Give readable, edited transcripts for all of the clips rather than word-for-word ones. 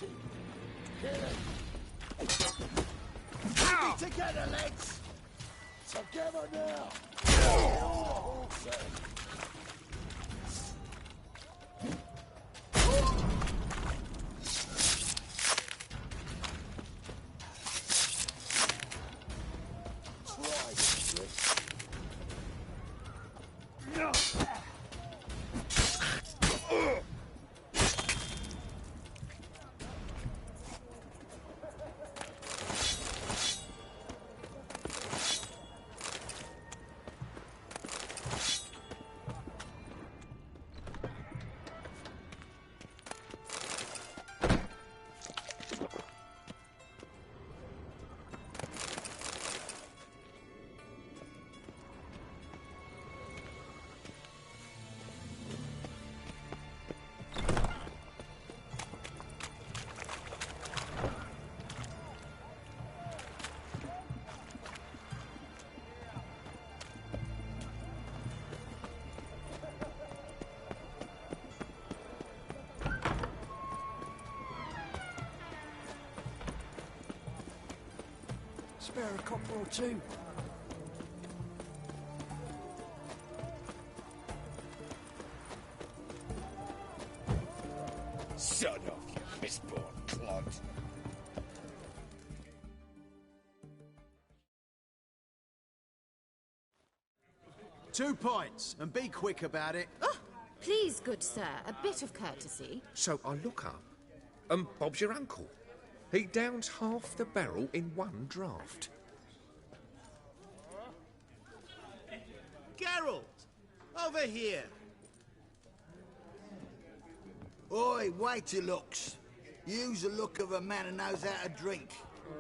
him! Kill him! Keep it together, lads! Together now! All the horses! Spare a copper or two. Son of you mistborn clod. 2 points, and be quick about it. Oh, please, good sir, a bit of courtesy. So I look up, and Bob's your uncle. He downs half the barrel in one draught. Geralt! Over here! Oi, wait your looks. Use the look of a man who knows how to drink.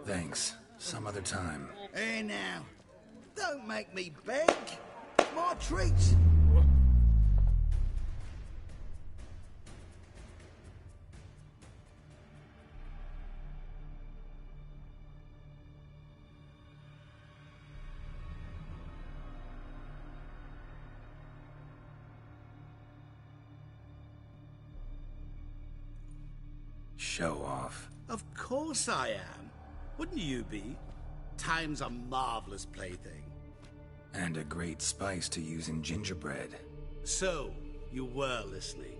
Thanks. Some other time. Here now. Don't make me beg. My treat. Show off. Of course I am. Wouldn't you be? Time's a marvelous plaything. And a great spice to use in gingerbread. So, you were listening.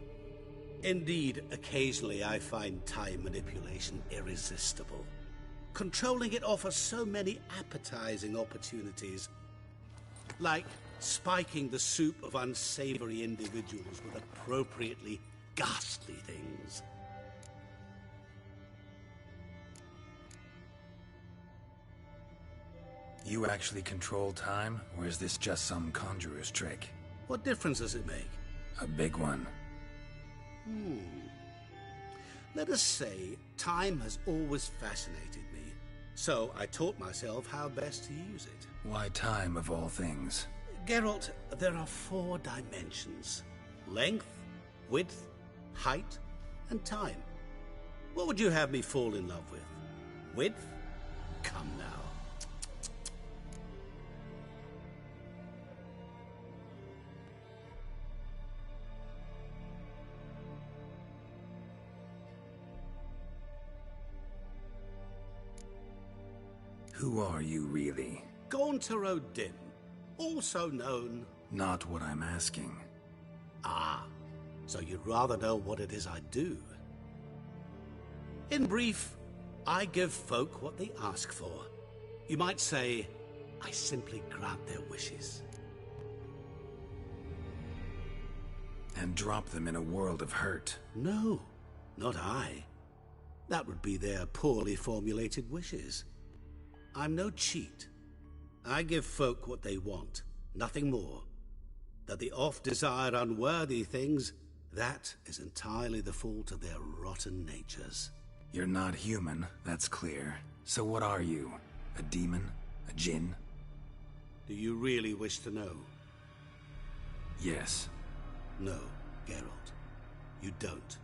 Indeed, occasionally I find time manipulation irresistible. Controlling it offers so many appetizing opportunities. Like spiking the soup of unsavory individuals with appropriately ghastly things. You actually control time, or is this just some conjurer's trick? What difference does it make? A big one. Let us say, time has always fascinated me. So I taught myself how best to use it. Why time, of all things? Geralt, there are 4 dimensions. Length, width, height, and time. What would you have me fall in love with? Width? Come now. Who are you, really? Gaunter O'Dim, also known... Not what I'm asking. Ah, so you'd rather know what it is I do. In brief, I give folk what they ask for. You might say, I simply grant their wishes. And drop them in a world of hurt. No, not I. That would be their poorly formulated wishes. I'm no cheat. I give folk what they want, nothing more. That they oft desire unworthy things, that is entirely the fault of their rotten natures. You're not human, that's clear. So what are you? A demon? A djinn? Do you really wish to know? Yes. No, Geralt. You don't.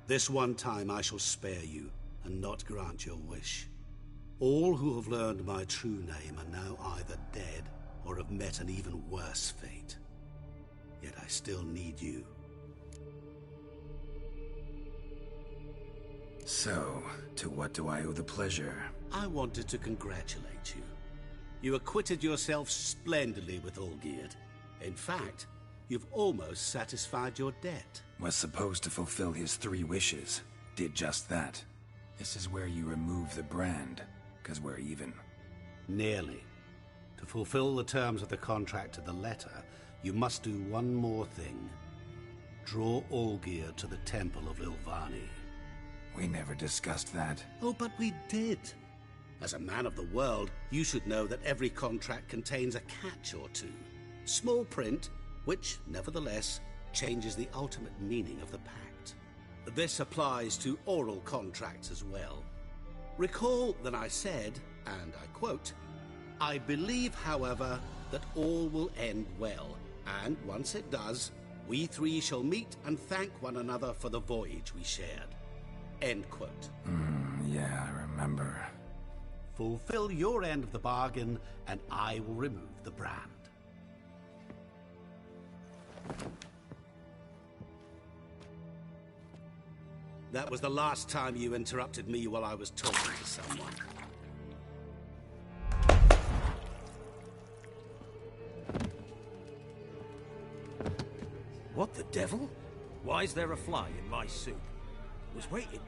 This one time I shall spare you, and not grant your wish. All who have learned my true name are now either dead or have met an even worse fate. Yet I still need you. So, to what do I owe the pleasure? I wanted to congratulate you. You acquitted yourself splendidly with Olgierd. In fact, you've almost satisfied your debt. Was supposed to fulfill his 3 wishes. Did just that. This is where you remove the brand, 'cause we're even. Nearly. To fulfill the terms of the contract to the letter, you must do one more thing. Draw Olgierd to the Temple of Lilvani. We never discussed that. Oh, but we did. As a man of the world, you should know that every contract contains a catch or two. Small print, which, nevertheless, changes the ultimate meaning of the pact. This applies to oral contracts as well. Recall that I said, and I quote, "I believe, however, that all will end well, and once it does, we 3 shall meet and thank one another for the voyage we shared." End quote. Yeah, I remember. Fulfill your end of the bargain, and I will remove the brand. That was the last time you interrupted me while I was talking to someone. What the devil? Why is there a fly in my soup? Was waiting.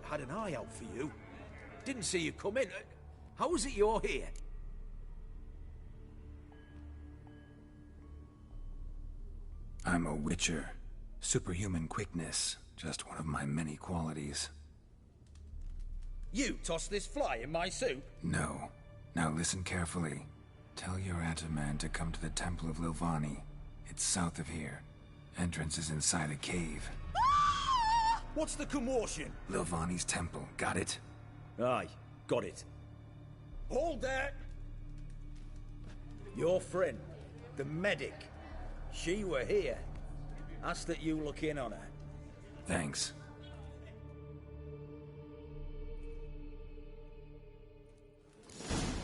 Had an eye out for you. Didn't see you come in. How is it you're here? I'm a witcher. Superhuman quickness. Just one of my many qualities. You tossed this fly in my soup? No. Now listen carefully. Tell your Ataman to come to the Temple of Lilvani. It's south of here. Entrance is inside a cave. What's the commotion? Lilvani's temple. Got it? Aye, got it. Hold there! Your friend, the medic. She were here. Ask that you look in on her. Thanks.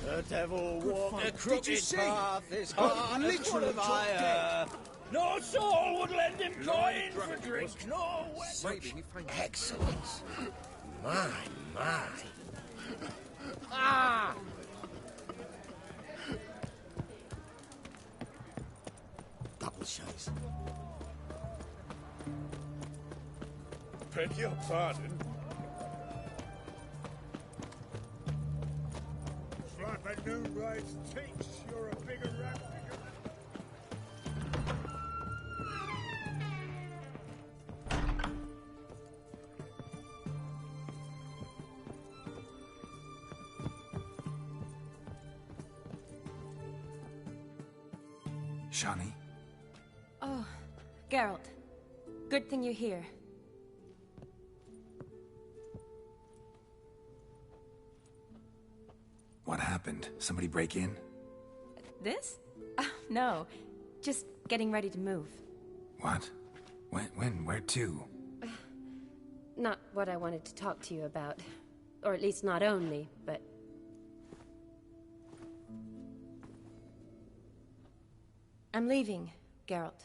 The devil walked a Did you crooked see? path as hard as literally one of dropped my dead. No soul would lend him coin for drink, no way. Maybe he fainted. Excellence. My. Double shows. Beg your pardon? Flap a noon rides takes. You're a bigger rat. Shani? Oh, Geralt. Good thing you're here. What happened? Somebody break in? This? No. Just getting ready to move. What? When? Where to? Not what I wanted to talk to you about. Or at least not only, but... I'm leaving, Geralt.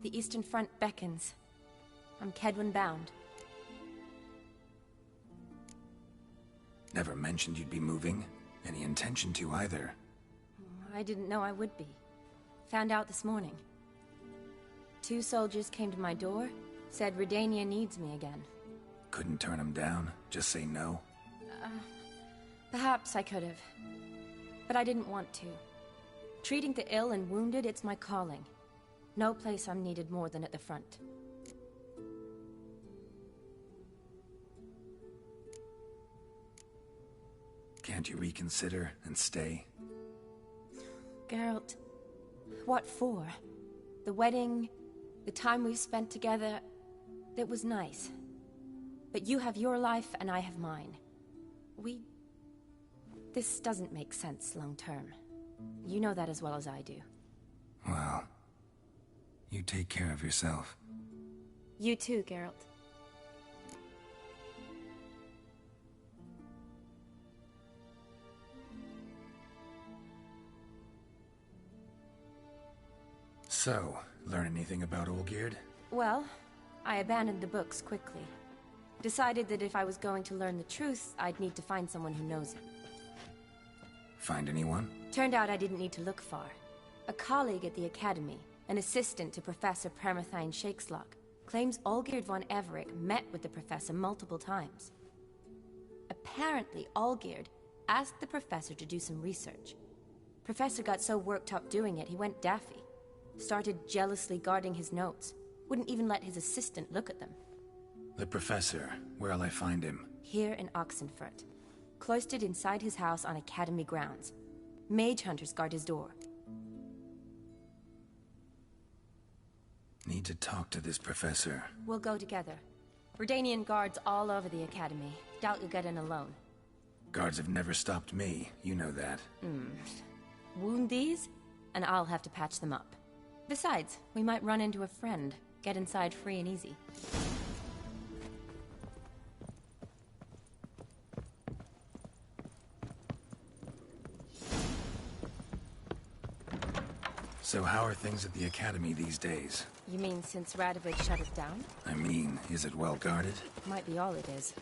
The Eastern Front beckons. I'm Kedwin bound. Never mentioned you'd be moving. Any intention to either. I didn't know I would be. Found out this morning. 2 soldiers came to my door, said Redania needs me again. Couldn't turn him down? Just say no? Perhaps I could have. But I didn't want to. Treating the ill and wounded, it's my calling. No place I'm needed more than at the front. Can't you reconsider and stay? Geralt, what for? The wedding, the time we've spent together, it was nice. But you have your life and I have mine. This doesn't make sense long term. You know that as well as I do. Well, you take care of yourself. You too, Geralt. So, learn anything about Olgierd? Well, I abandoned the books quickly. Decided that if I was going to learn the truth, I'd need to find someone who knows it. Find anyone? Turned out I didn't need to look far. A colleague at the Academy, an assistant to Professor Permathine Shakeslok, claims Olgierd von Everec met with the professor multiple times. Apparently, Olgierd asked the professor to do some research. Professor got so worked up doing it, he went daffy. Started jealously guarding his notes. Wouldn't even let his assistant look at them. The professor. Where'll I find him? Here in Oxenfurt. Cloistered inside his house on Academy grounds. Mage hunters guard his door. Need to talk to this professor. We'll go together. Redanian guards all over the Academy. Doubt you'll get in alone. Guards have never stopped me. You know that. Wound these, and I'll have to patch them up. Besides, we might run into a friend. Get inside free and easy. So how are things at the Academy these days? You mean since Radovid shut it down? I mean, is it well guarded? Might be all it is.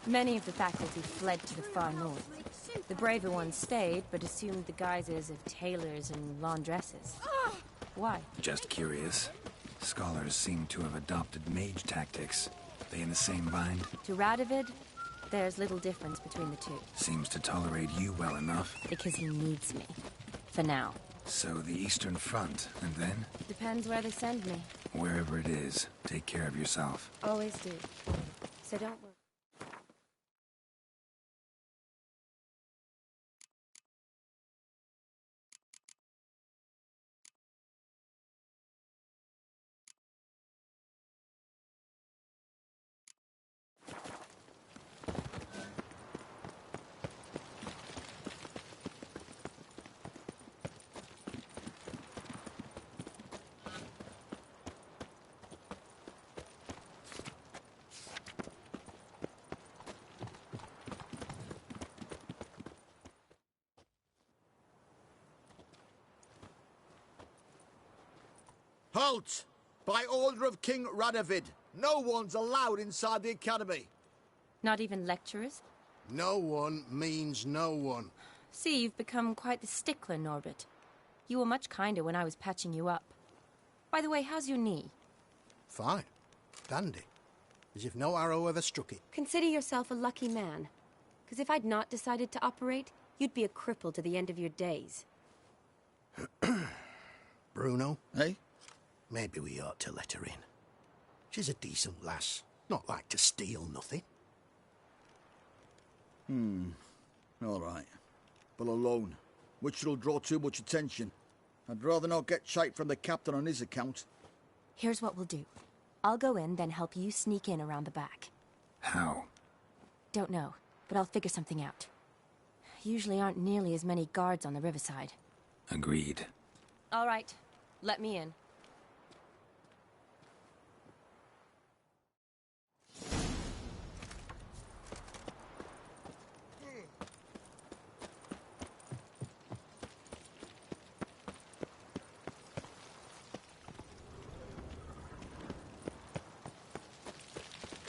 Many of the faculty fled to the far north. The braver ones stayed, but assumed the guises of tailors and laundresses. Why? Just curious. Scholars seem to have adopted mage tactics. They in the same bind? To Radovid, there's little difference between the two. Seems to tolerate you well enough. Because he needs me. For now. So the Eastern Front, and then? Depends where they send me. Wherever it is, take care of yourself. Always do. So don't worry. Halt! By order of King Radovid, no one's allowed inside the Academy. Not even lecturers? No one means no one. See, you've become quite the stickler, Norbert. You were much kinder when I was patching you up. By the way, how's your knee? Fine. Dandy. As if no arrow ever struck it. Consider yourself a lucky man. Because if I'd not decided to operate, you'd be a cripple to the end of your days. Bruno? Eh? Maybe we ought to let her in. She's a decent lass. Not like to steal nothing. All right. But alone, which will draw too much attention. I'd rather not get shite from the captain on his account. Here's what we'll do. I'll go in, then help you sneak in around the back. How? Don't know, but I'll figure something out. Usually aren't nearly as many guards on the riverside. Agreed. All right. Let me in.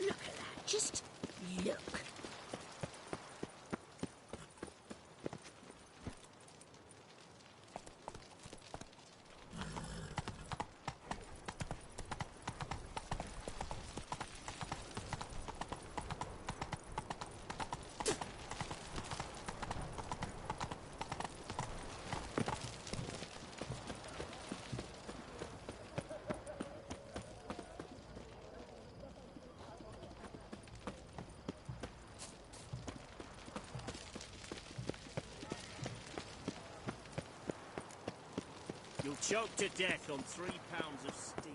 Look at that. Just look. You'll choke to death on 3 pounds of steel.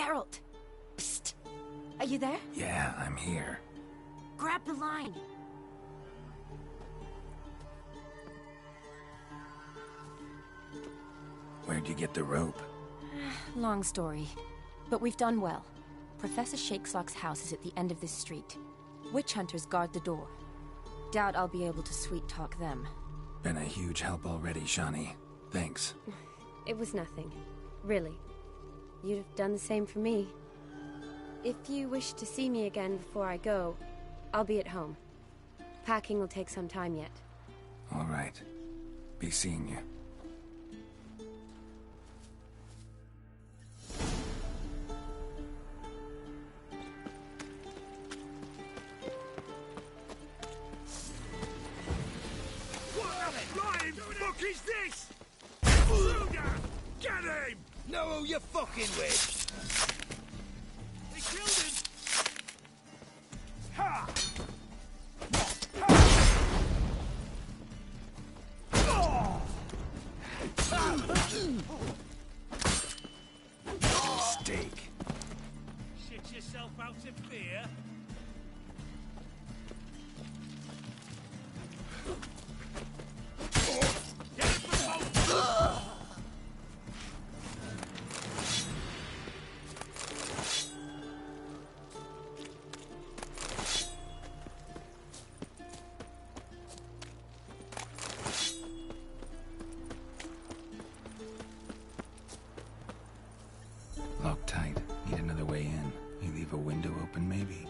Geralt! Psst! Are you there? Yeah, I'm here. Grab the line! Where'd you get the rope? Long story. But we've done well. Professor Shakeslock's house is at the end of this street. Witch hunters guard the door. Doubt I'll be able to sweet-talk them. Been a huge help already, Shani. Thanks. It was nothing. Really. You'd have done the same for me. If you wish to see me again before I go, I'll be at home. Packing will take some time yet. All right. Be seeing you. What the flying fuck is this? Suda! Get him! Know who you're fucking with? They killed him! Ha! Steak. Shit yourself out of fear? Get him from both! Locked tight. Need another way in. You leave a window open, maybe?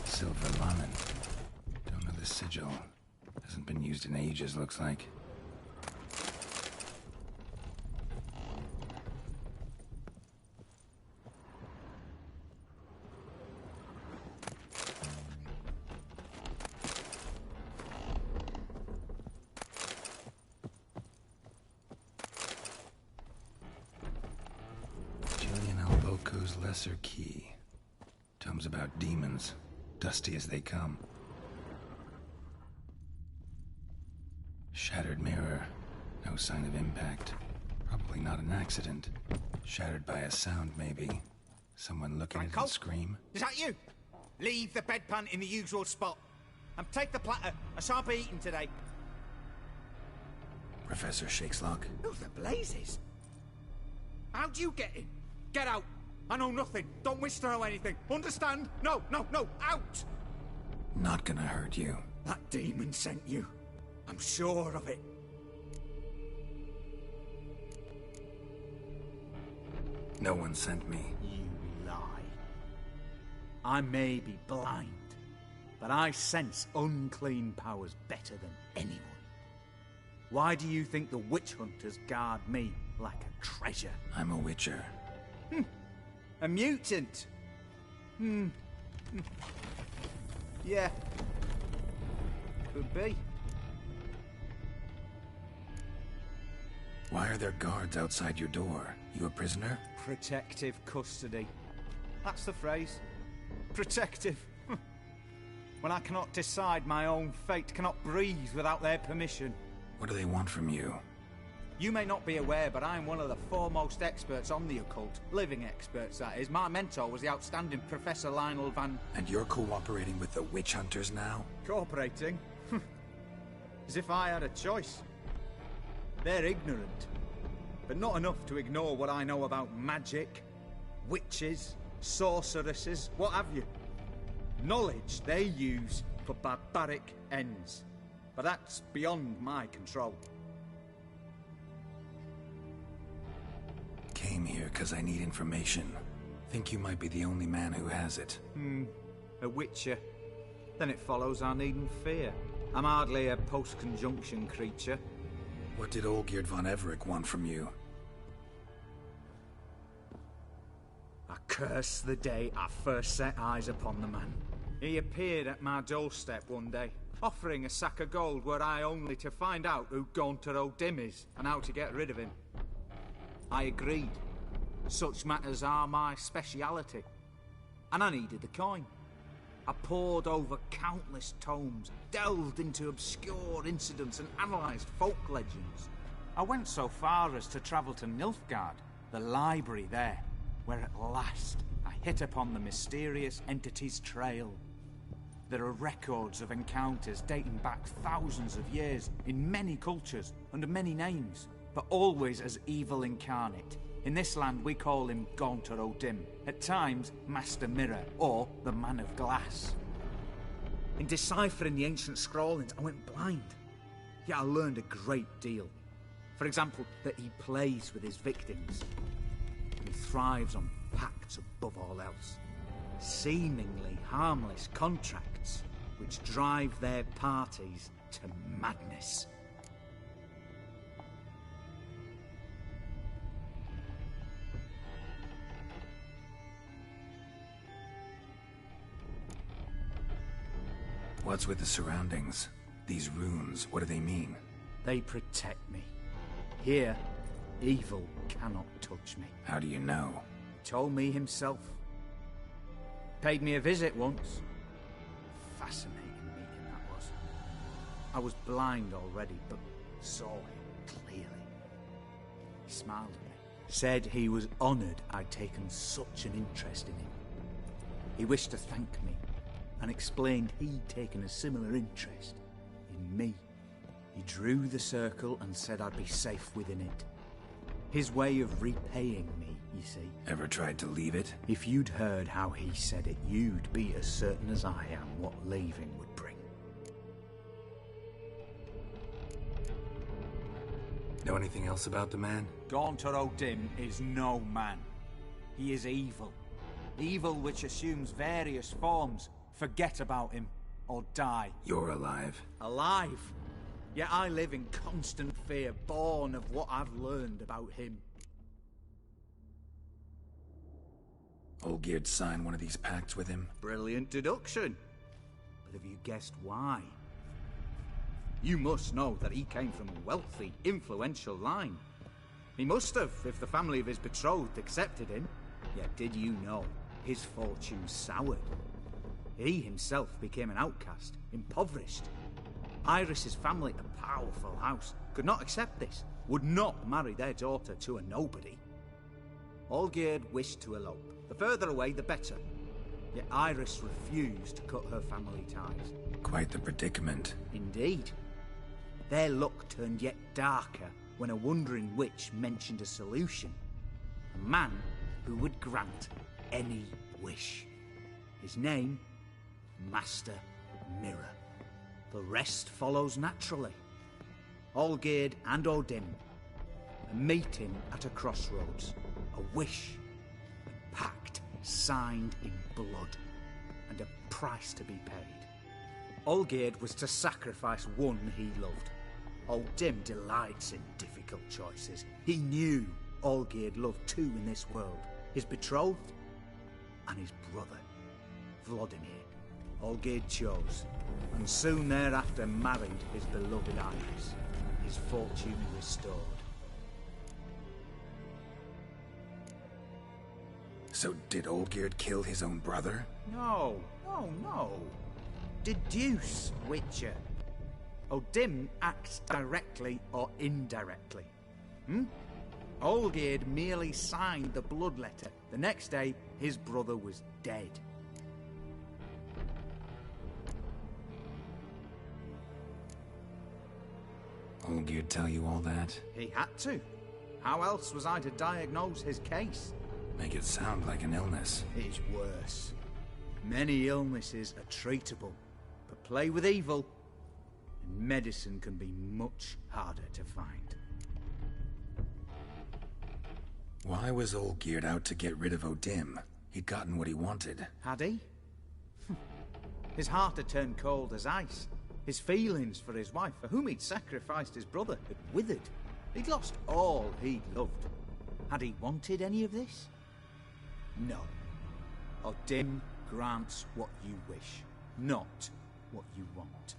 Silver Lamin. Don't know the sigil. Hasn't been used in ages, looks like. Julian Alboco's Lesser Key. Tomes about demons. Dusty as they come. Shattered mirror. No sign of impact. Probably not an accident. Shattered by a sound, maybe. Someone looking at Franco? it scream. Is that you? Leave the bedpan in the usual spot. And take the platter. I shan't be eating today. Professor Shakeslock. Who the blazes? How'd you get in? Get out. I know nothing. Don't wish to know anything. Understand? No, no, no. Out! Not gonna hurt you. That demon sent you. I'm sure of it. No one sent me. You lie. I may be blind, but I sense unclean powers better than anyone. Why do you think the witch hunters guard me like a treasure? I'm a witcher. A mutant? Yeah. Could be. Why are there guards outside your door? You a prisoner? Protective custody. That's the phrase. Protective. When I cannot decide my own fate, cannot breathe without their permission. What do they want from you? You may not be aware, but I'm one of the foremost experts on the occult. Living experts, that is. My mentor was the outstanding Professor Lionel Van... And you're cooperating with the witch hunters now? Cooperating? As if I had a choice. They're ignorant, but not enough to ignore what I know about magic, witches, sorceresses, what have you. Knowledge they use for barbaric ends. But that's beyond my control. Came here because I need information. Think you might be the only man who has it. A witcher. Then it follows I needn't fear. I'm hardly a post-conjunction creature. What did Olgierd von Everec want from you? I curse the day I first set eyes upon the man. He appeared at my doorstep one day, offering a sack of gold were I only to find out who Gaunter O'Dim is and how to get rid of him. I agreed. Such matters are my speciality. And I needed the coin. I pored over countless tomes, delved into obscure incidents and analysed folk legends. I went so far as to travel to Nilfgaard, the library there, where at last I hit upon the mysterious entity's trail. There are records of encounters dating back thousands of years in many cultures, under many names, but always as evil incarnate. In this land we call him Gaunter O'Dim, at times Master Mirror, or the Man of Glass. In deciphering the ancient scrawlings, I went blind. Yet I learned a great deal. For example, that he plays with his victims. He thrives on pacts above all else. Seemingly harmless contracts which drive their parties to madness. What's with the surroundings? These runes, what do they mean? They protect me. Here, evil cannot touch me. How do you know? He told me himself. Paid me a visit once. Fascinating meeting that was. I was blind already, but saw him clearly. He smiled at me. Said he was honoured I'd taken such an interest in him. He wished to thank me, and explained he'd taken a similar interest in me. He drew the circle and said I'd be safe within it. His way of repaying me, you see. Ever tried to leave it? If you'd heard how he said it, you'd be as certain as I am what leaving would bring. Know anything else about the man? Gaunter O'Dim is no man. He is evil. Evil which assumes various forms. Forget about him, or die. You're alive. Alive? Yet I live in constant fear, born of what I've learned about him. Olgierd signed one of these pacts with him? Brilliant deduction. But have you guessed why? You must know that he came from a wealthy, influential line. He must have, if the family of his betrothed accepted him. Yet did you know his fortune soured? He himself became an outcast, impoverished. Iris's family, a powerful house, could not accept this, would not marry their daughter to a nobody. Olgierd wished to elope. The further away, the better. Yet Iris refused to cut her family ties. Quite the predicament. Indeed. Their luck turned yet darker when a wandering witch mentioned a solution. A man who would grant any wish. His name, Master Mirror. The rest follows naturally. Olgierd and Odin. A meeting at a crossroads. A wish. A pact signed in blood. And a price to be paid. Olgierd was to sacrifice one he loved. Odin delights in difficult choices. He knew Olgierd loved two in this world. His betrothed and his brother, Vladimir. Olgierd chose, and soon thereafter married his beloved Iris, his fortune restored. So did Olgierd kill his own brother? No. Deduce, Witcher. Odin acts directly or indirectly. Olgierd merely signed the blood letter. The next day, his brother was dead. Olgierd tell you all that? He had to. How else was I to diagnose his case? Make it sound like an illness. It is worse. Many illnesses are treatable, but play with evil, and medicine can be much harder to find. Why was Olgierd out to get rid of Odin? He'd gotten what he wanted. Had he? His heart had turned cold as ice. His feelings for his wife, for whom he'd sacrificed his brother, had withered. He'd lost all he'd loved. Had he wanted any of this? No. Odin grants what you wish, not what you want.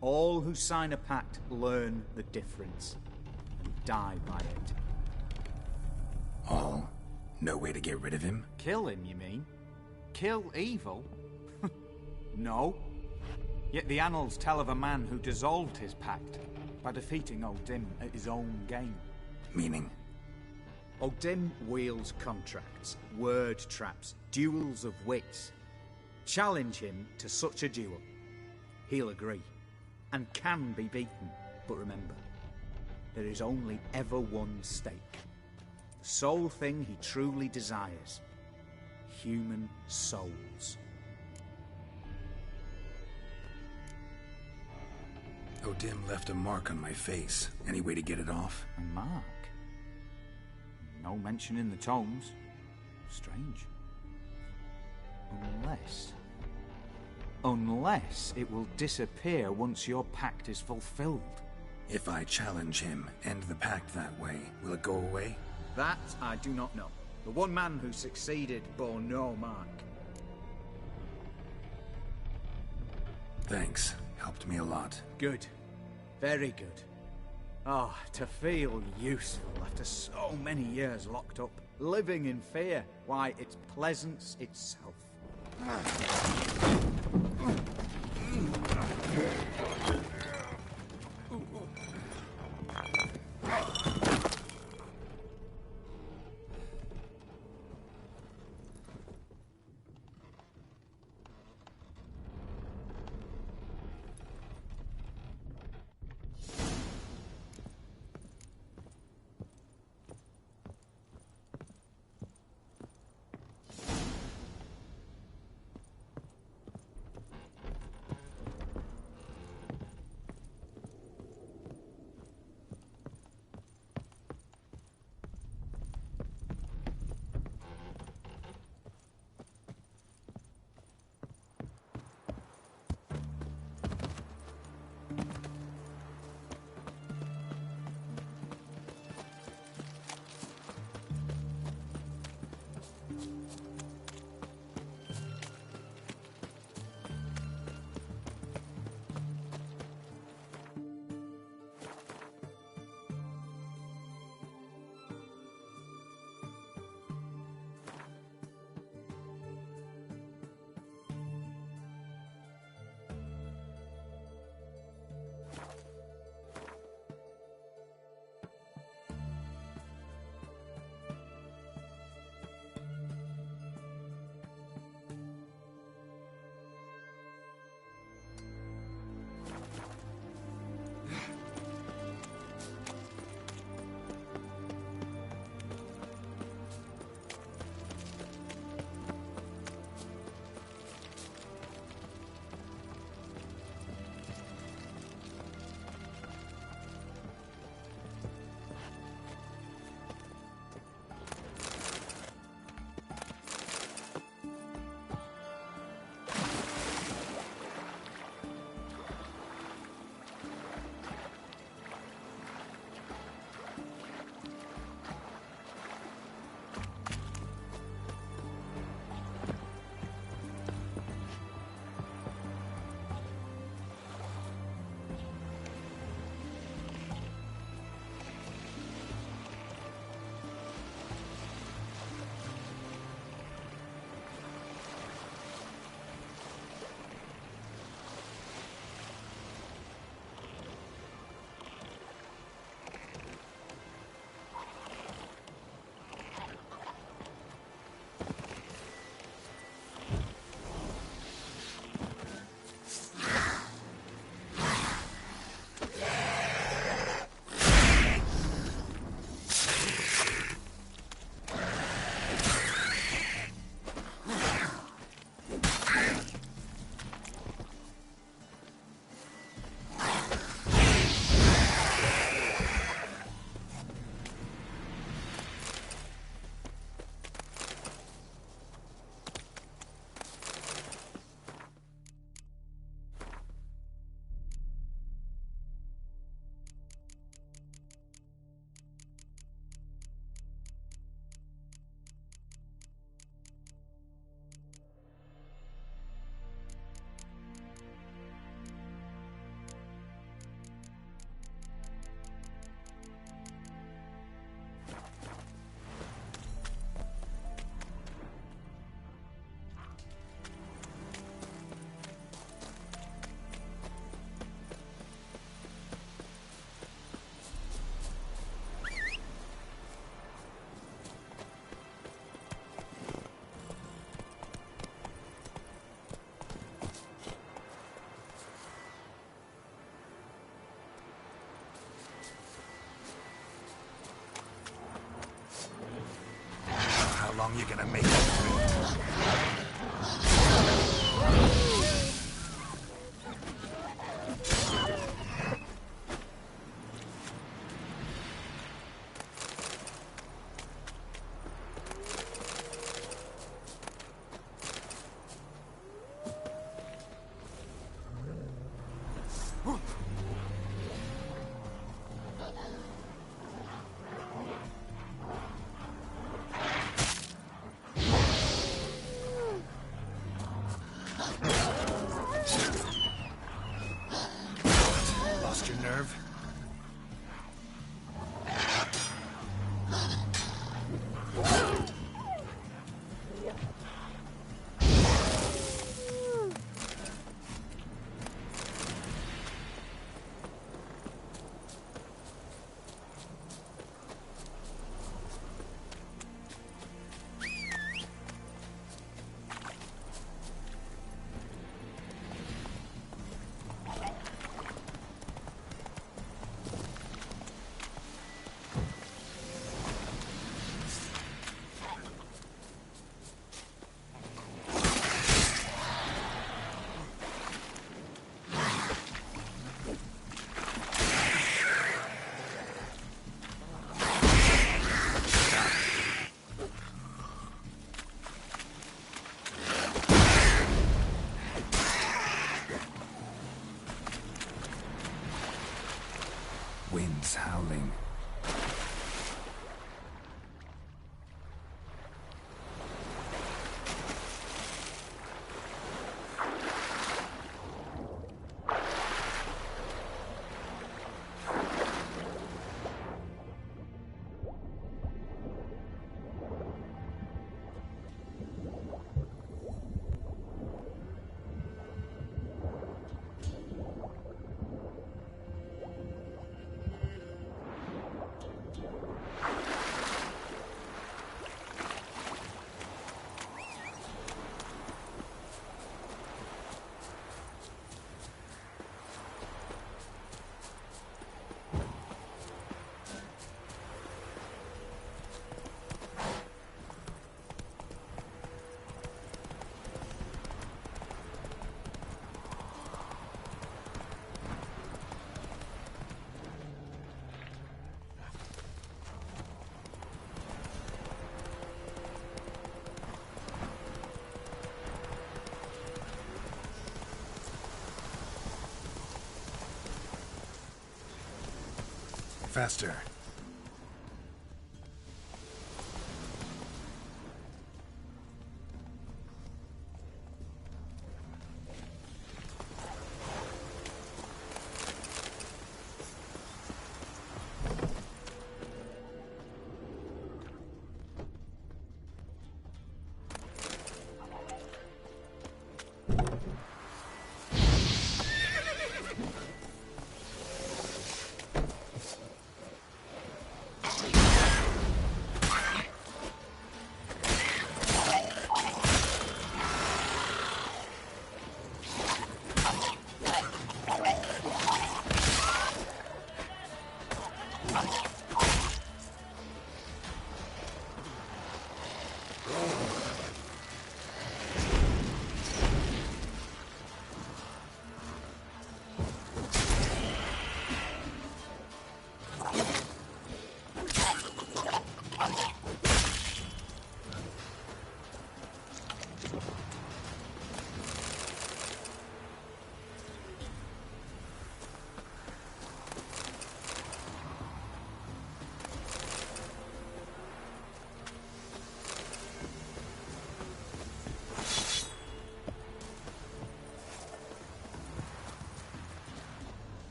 All who sign a pact learn the difference and die by it. All? No way to get rid of him? Kill him, you mean? Kill evil? No. Yet the annals tell of a man who dissolved his pact by defeating Odin at his own game. Meaning? Odin wields contracts, word traps, duels of wits. Challenge him to such a duel. He'll agree, and can be beaten. But remember, there is only ever one stake. The sole thing he truly desires. Human souls. Odin left a mark on my face. Any way to get it off? A mark? No mention in the tomes. Strange. Unless it will disappear once your pact is fulfilled. If I challenge him, end the pact that way, will it go away? That I do not know. The one man who succeeded bore no mark. Thanks. Helped me a lot. Good. Very good. Ah, to feel useful after so many years locked up, living in fear. Why, it's pleasance itself. long you gonna make it? Lost your nerve? Winds howling. Faster.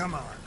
Come on.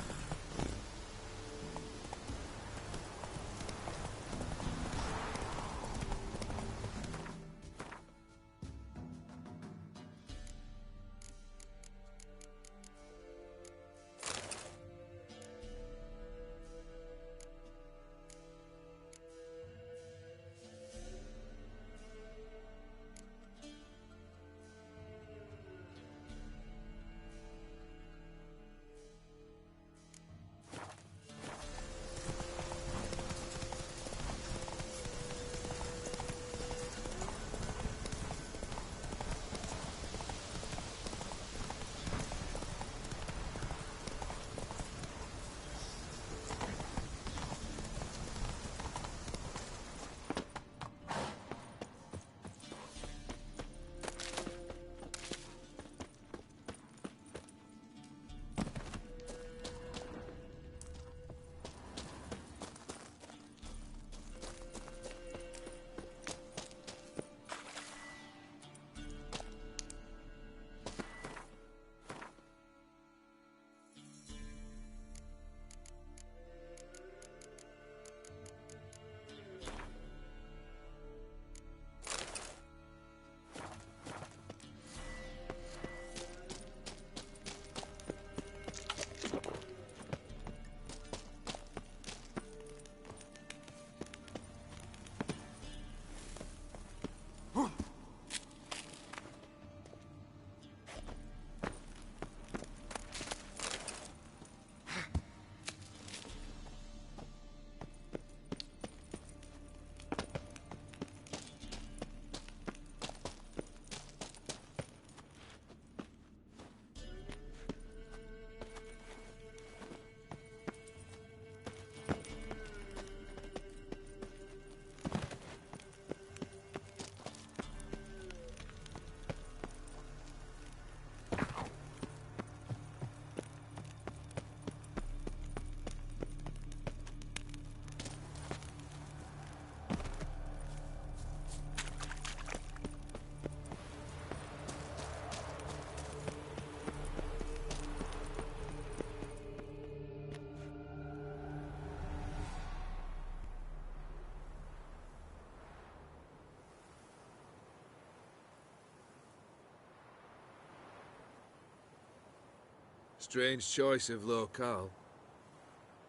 Strange choice of locale.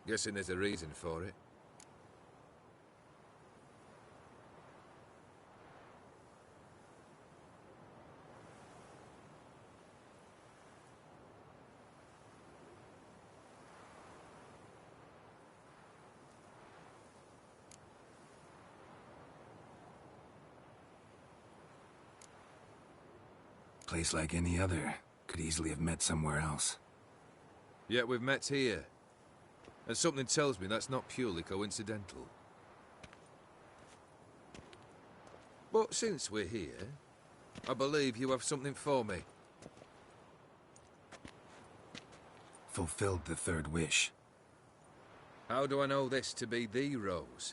Guessing there's a reason for it. Place like any other. Could easily have met somewhere else. Yet we've met here. And something tells me that's not purely coincidental. But since we're here, I believe you have something for me. Fulfilled the third wish. How do I know this to be the rose?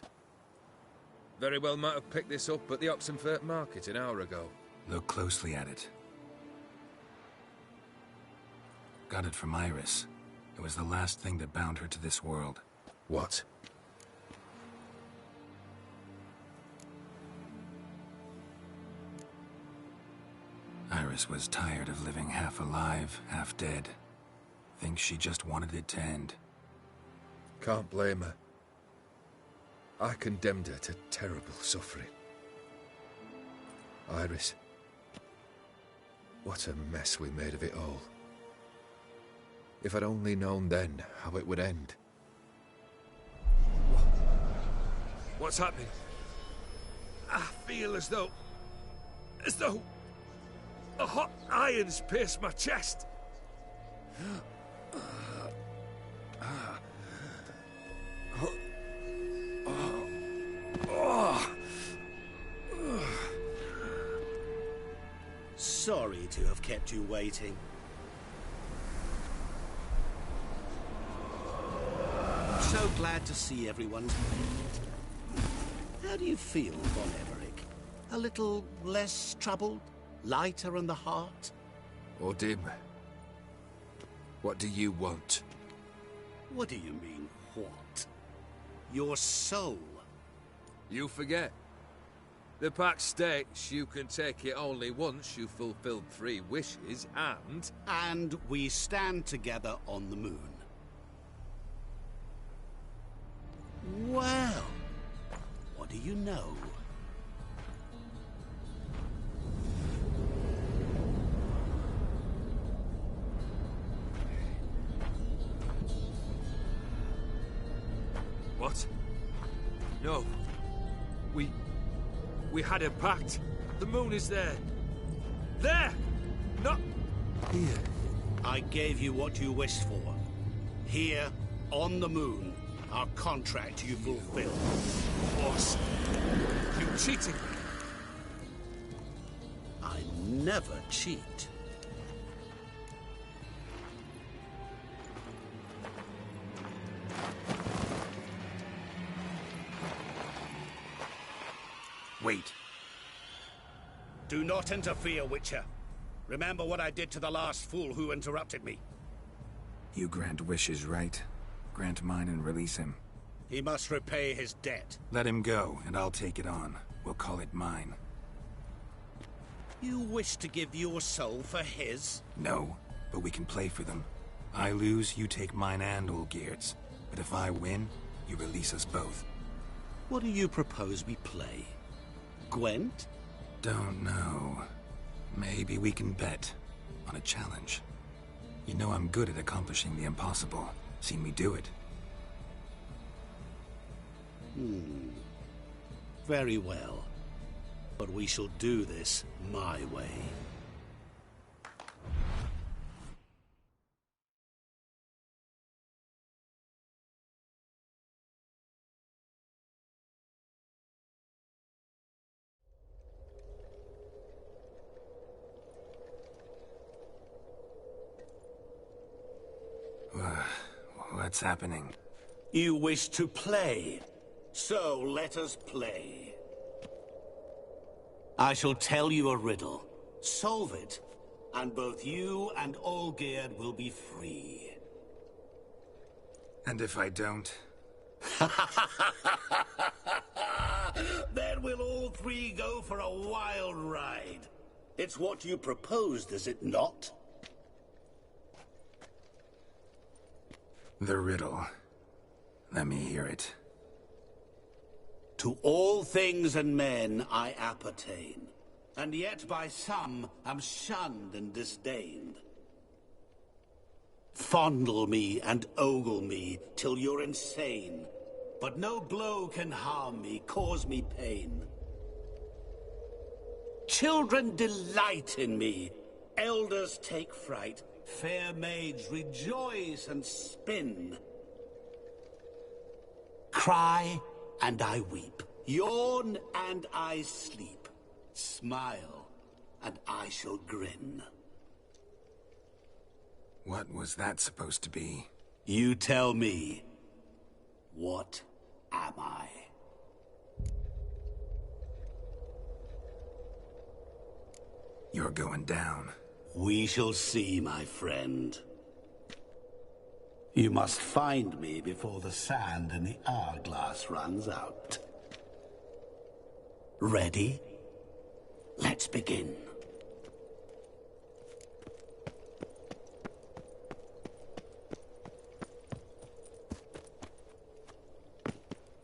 Very well might have picked this up at the Oxenfurt market an hour ago. Look closely at it. Got it from Iris. It was the last thing that bound her to this world. What? Iris was tired of living half alive, half dead. Thinks she just wanted it to end. Can't blame her. I condemned her to terrible suffering. Iris. What a mess we made of it all. If I'd only known then how it would end. What's happening? I feel as though a hot iron's pierced my chest. Sorry to have kept you waiting. So glad to see everyone. How do you feel, Von Everett? A little less troubled? Lighter in the heart? Or dim? What do you want? What do you mean, what? Your soul. You forget. The pact states you can take it only once you've fulfilled 3 wishes, and... And we stand together on the moon. Well, what do you know? What? No. We had a pact. The moon is there. There! Not here. I gave you what you wished for. Here, on the moon, our contract you fulfilled. Boss, you cheated me. I never cheat. Wait. Do not interfere, Witcher. Remember what I did to the last fool who interrupted me. You grant wishes, right? Grant mine and release him. He must repay his debt. Let him go, and I'll take it on. We'll call it mine. You wish to give your soul for his? No, but we can play for them. I lose, you take mine and Olgierd's. But if I win, you release us both. What do you propose we play? Gwent? Don't know. Maybe we can bet on a challenge. You know I'm good at accomplishing the impossible. Seen me do it. Very well. But we shall do this my way. What's happening? You wish to play, so let us play. I shall tell you a riddle. Solve it, and both you and Olgierd will be free. And if I don't? Then we'll all 3 go for a wild ride. It's what you proposed, is it not? The riddle. Let me hear it. To all things and men I appertain, and yet by some am shunned and disdained. Fondle me and ogle me till you're insane, but no blow can harm me, cause me pain. Children delight in me, elders take fright, fair maids rejoice and spin. Cry and I weep, yawn and I sleep, smile and I shall grin. What was that supposed to be? You tell me, what am I? You're going down. We shall see, my friend. You must find me before the sand in the hourglass runs out. Ready? Let's begin.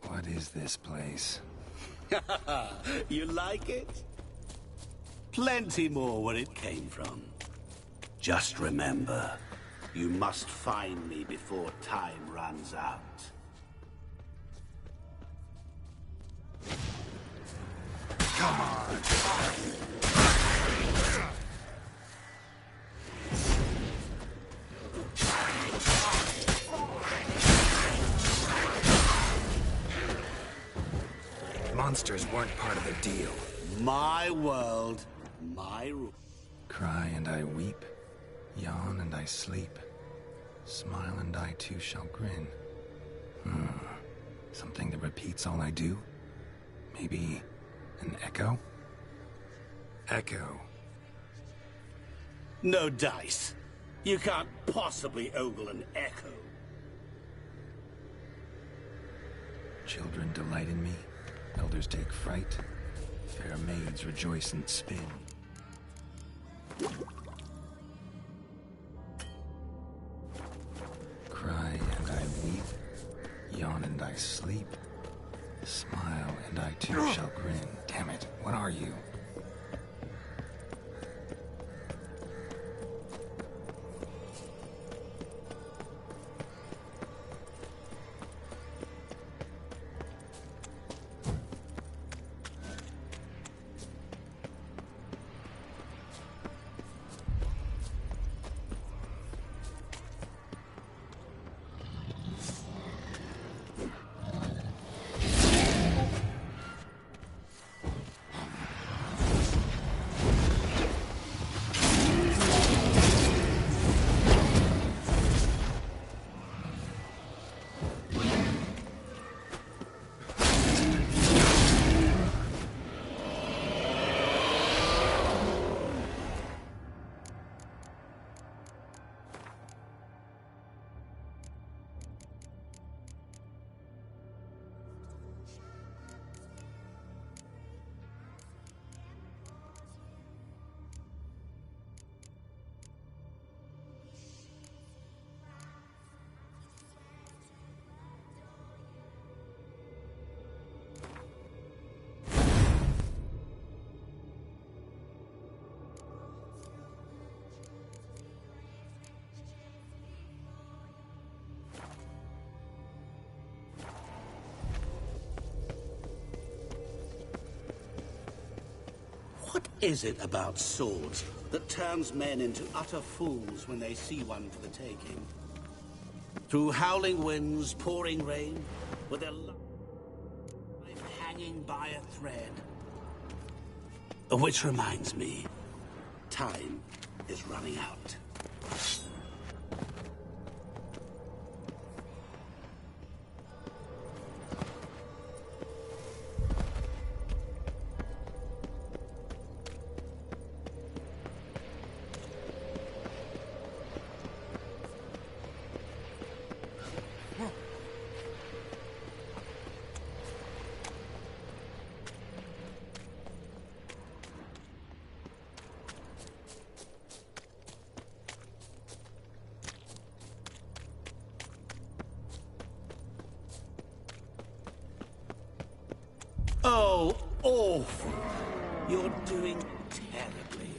What is this place? You like it? Plenty more where it came from. Just remember, you must find me before time runs out. Come on! Monsters weren't part of the deal. My world, my rule. Cry and I weep, yawn and I sleep, smile and I too shall grin. Something that repeats all I do? Maybe an echo? Echo. No dice. You can't possibly ogle an echo. Children delight in me, elders take fright, fair maids rejoice and spin. Cry and I weep, yawn and I sleep, smile and I too shall grin. Damn it, what are you? What is it about swords that turns men into utter fools when they see one for the taking? Through howling winds, pouring rain, with their life hanging by a thread. Which reminds me, time is running out. awful. You're doing terribly.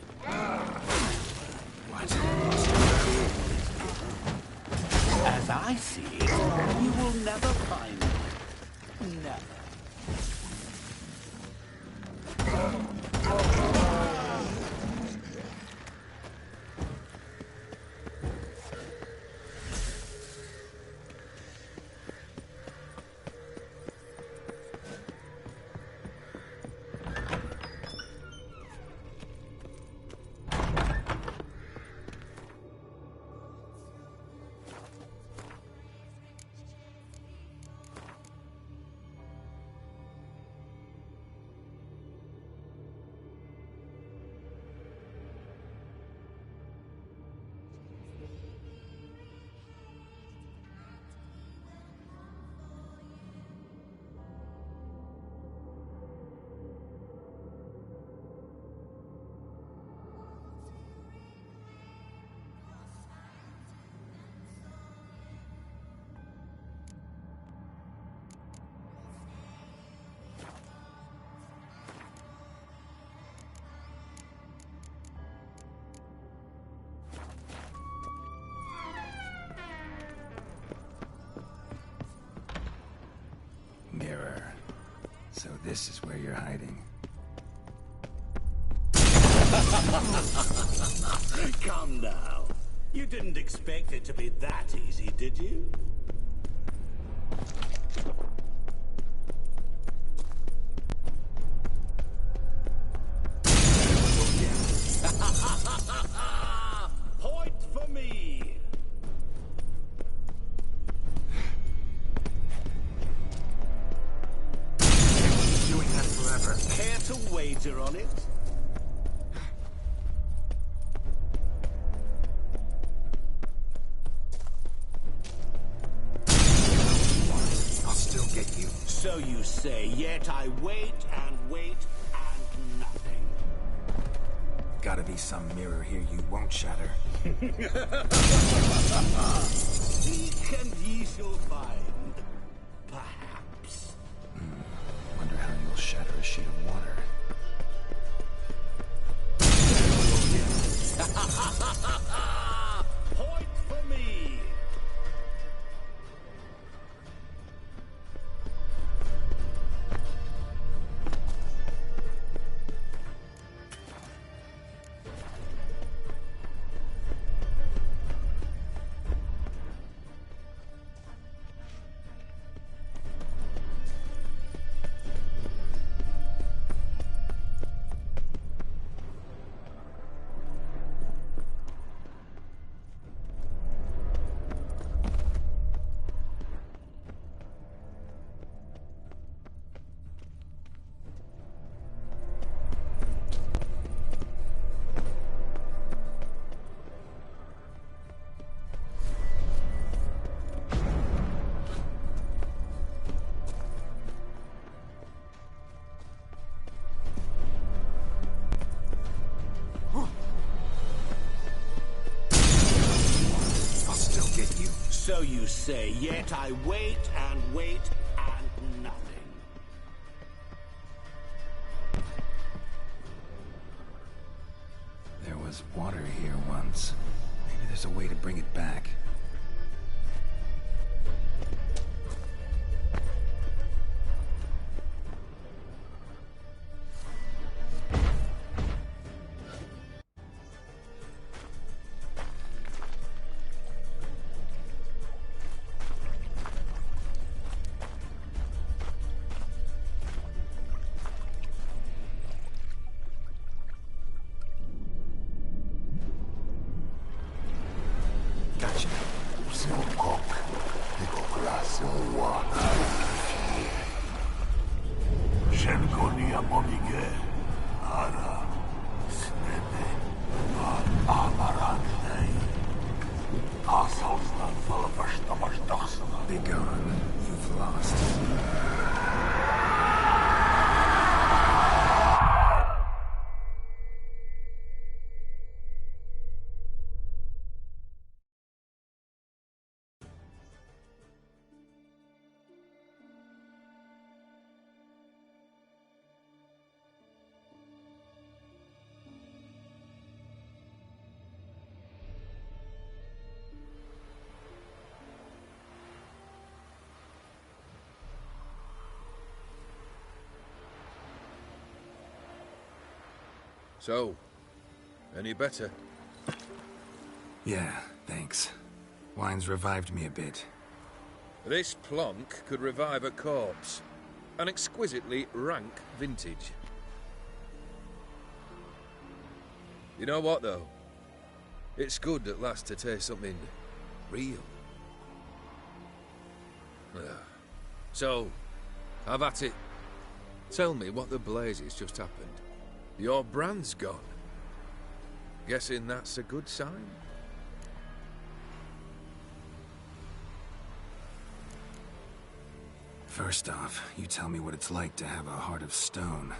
What? As I see it, you will never find me. Never. Mirror. So this is where you're hiding. Come now. You didn't expect it to be that easy, did you? Point for me. Doing that forever. Care to wager on it? I'll still get you. So you say, yet I wait and wait and nothing. Gotta be some mirror here you won't shatter. Seek and ye shall find. Perhaps. Wonder how you'll shatter a sheet of water. Point for me. So you say, yet I wait and wait and nothing. There was water here once. Maybe there's a way to bring it back. Gotcha. So, any better? Yeah, thanks. Wine's revived me a bit. This plonk could revive a corpse. An exquisitely rank vintage. You know what, though? It's good at last to taste something real. So, have at it. Tell me what the blazes just happened. Your brand's gone. Guessing that's a good sign? First off, you tell me what it's like to have a heart of stone.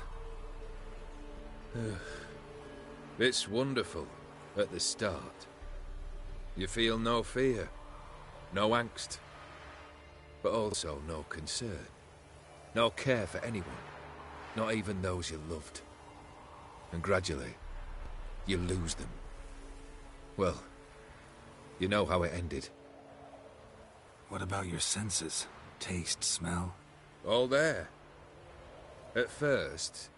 It's wonderful at the start. You feel no fear, no angst, but also no concern, no care for anyone, not even those you loved. And gradually, you lose them. Well, you know how it ended. What about your senses? Taste, smell? All there. At first,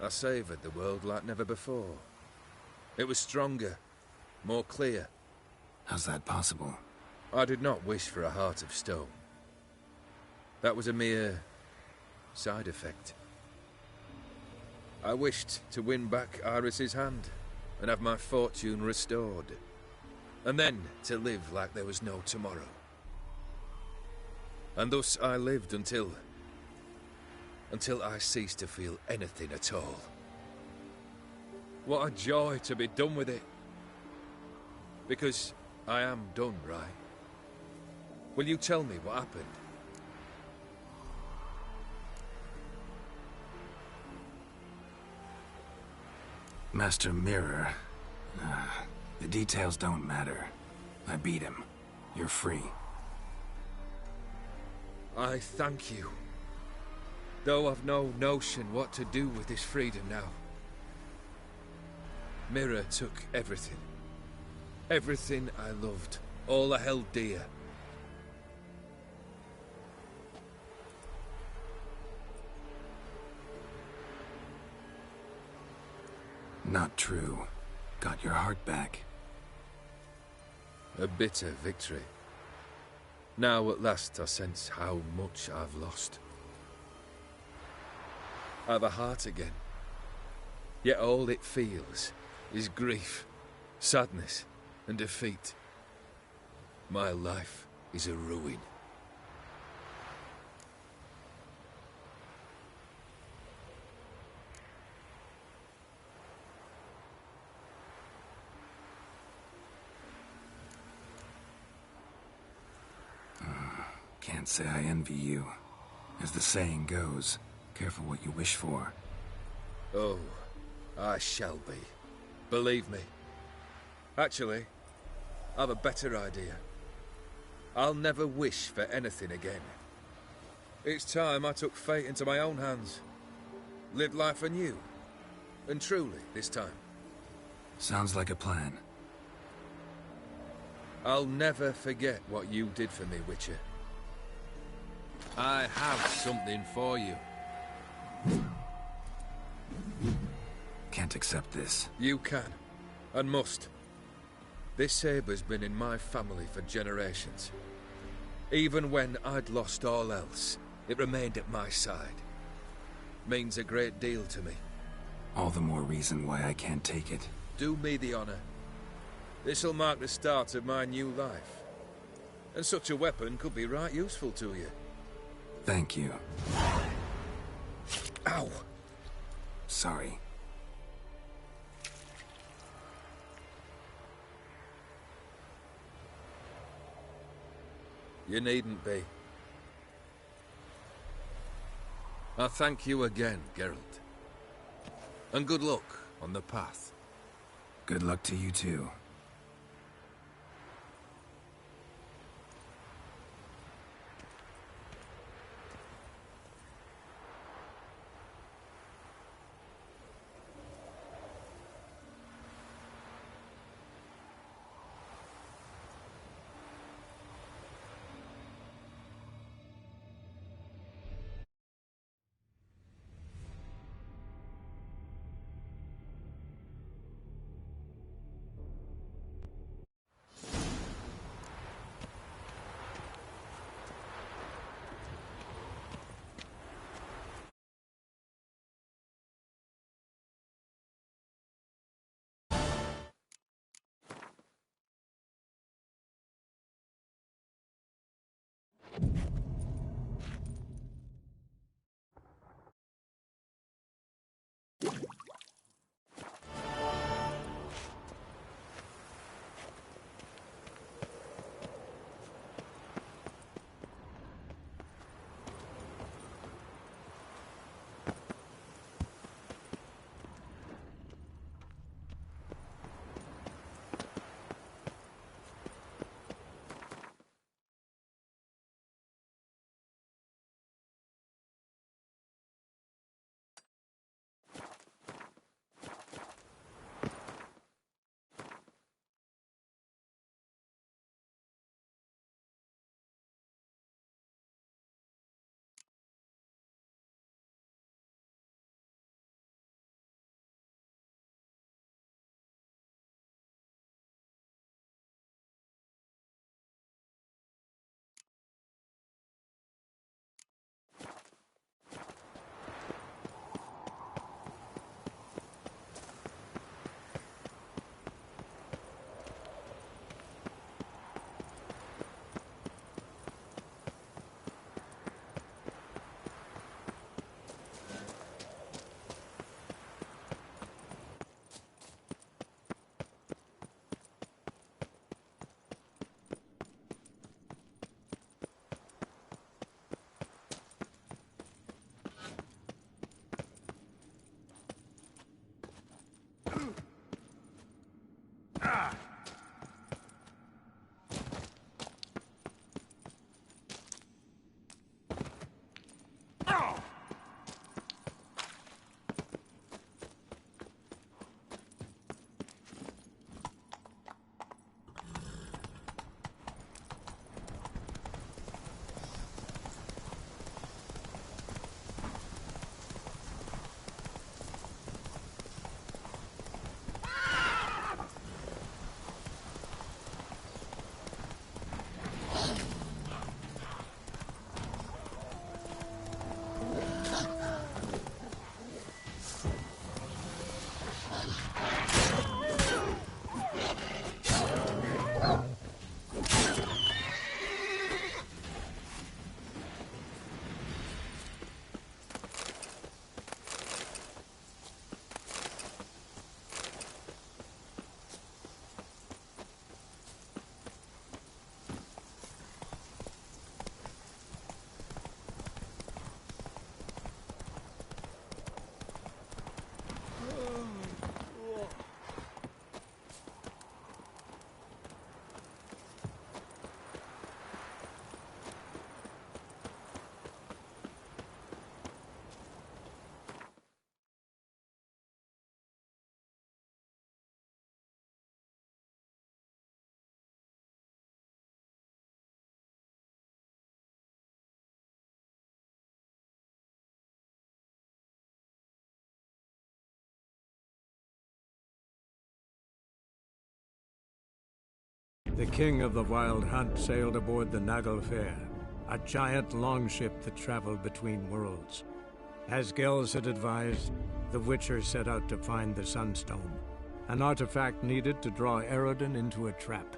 I savoured the world like never before. It was stronger, more clear. How's that possible? I did not wish for a heart of stone. That was a mere side effect. I wished to win back Iris's hand and have my fortune restored. And then to live like there was no tomorrow. And thus I lived until I ceased to feel anything at all. What a joy to be done with it. Because I am done, right? Will you tell me what happened? Master Mirror. The details don't matter. I beat him. You're free. I thank you. Though I've no notion what to do with this freedom now. Mirror took everything. Everything I loved. All I held dear. Not true. Got your heart back. A bitter victory. Now at last I sense how much I've lost. I've a heart again. Yet all it feels is grief, sadness, and defeat. My life is a ruin. Can't say I envy you. As the saying goes, careful what you wish for. Oh, I shall be. Believe me. Actually, I've a better idea. I'll never wish for anything again. It's time I took fate into my own hands. Lived life anew. And truly, this time. Sounds like a plan. I'll never forget what you did for me, Witcher. I have something for you. Can't accept this. You can, and must. This sabre's been in my family for generations. Even when I'd lost all else, it remained at my side. Means a great deal to me. All the more reason why I can't take it. Do me the honor. This'll mark the start of my new life. And such a weapon could be right useful to you. Thank you. Ow! Sorry. You needn't be. I thank you again, Geralt. And good luck on the path. Good luck to you too. The king of the Wild Hunt sailed aboard the Naglfar, a giant longship that traveled between worlds. As Gels had advised, the Witcher set out to find the Sunstone, an artifact needed to draw Eredin into a trap.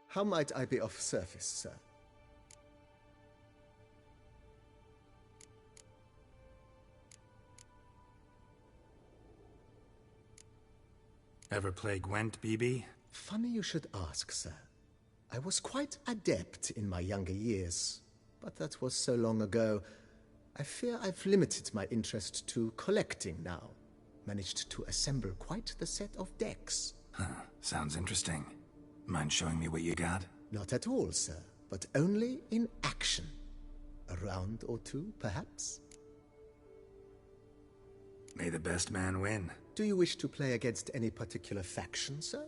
How might I be of service, sir? Ever play Gwent, BB? Funny you should ask, sir. I was quite adept in my younger years, but that was so long ago. I fear I've limited my interest to collecting now. Managed to assemble quite the set of decks. Huh. Sounds interesting. Mind showing me what you got? Not at all, sir, but only in action. A round or two, perhaps? May the best man win. Do you wish to play against any particular faction, sir?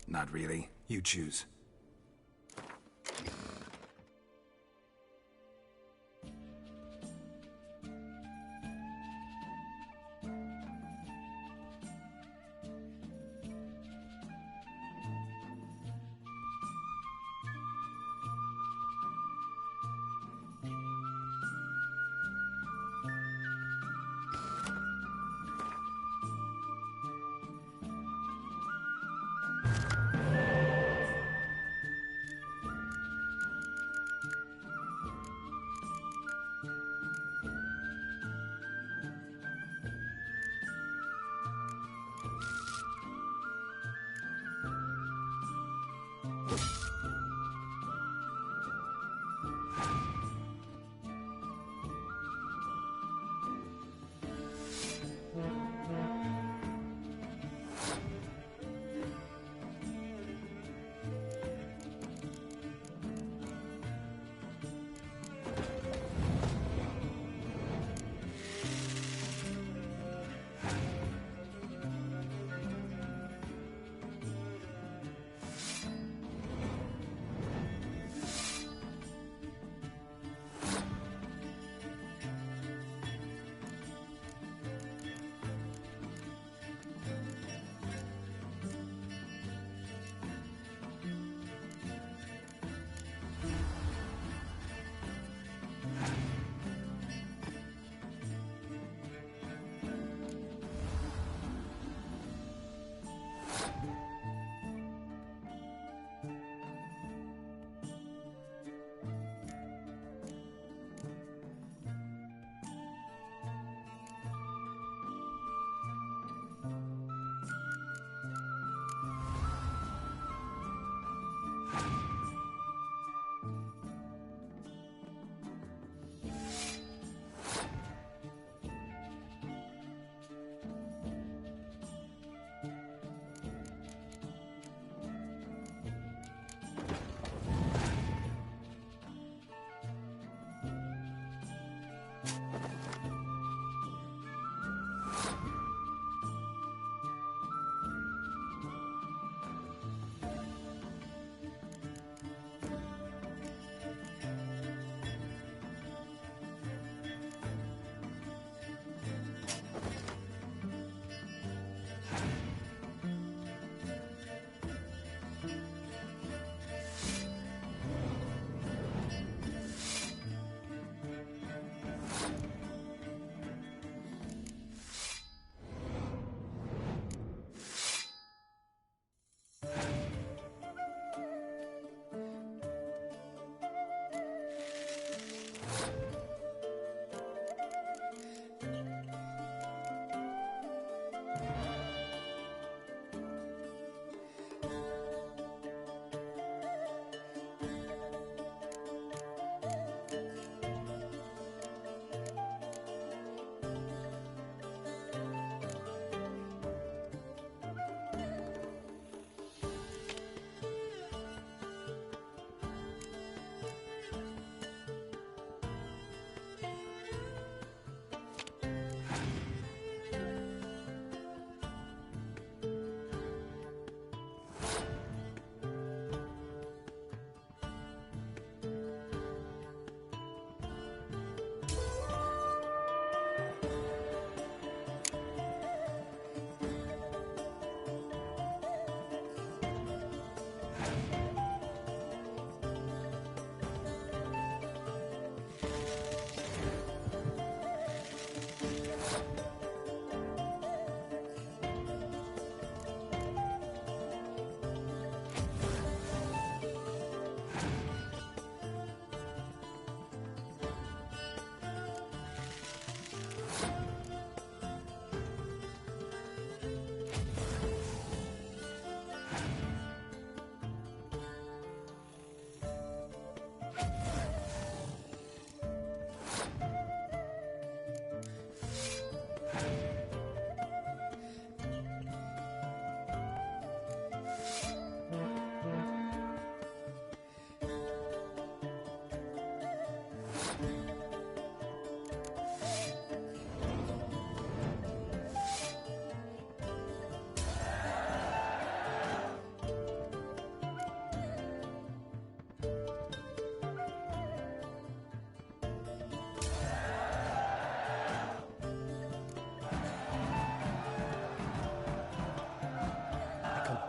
Not really. You choose.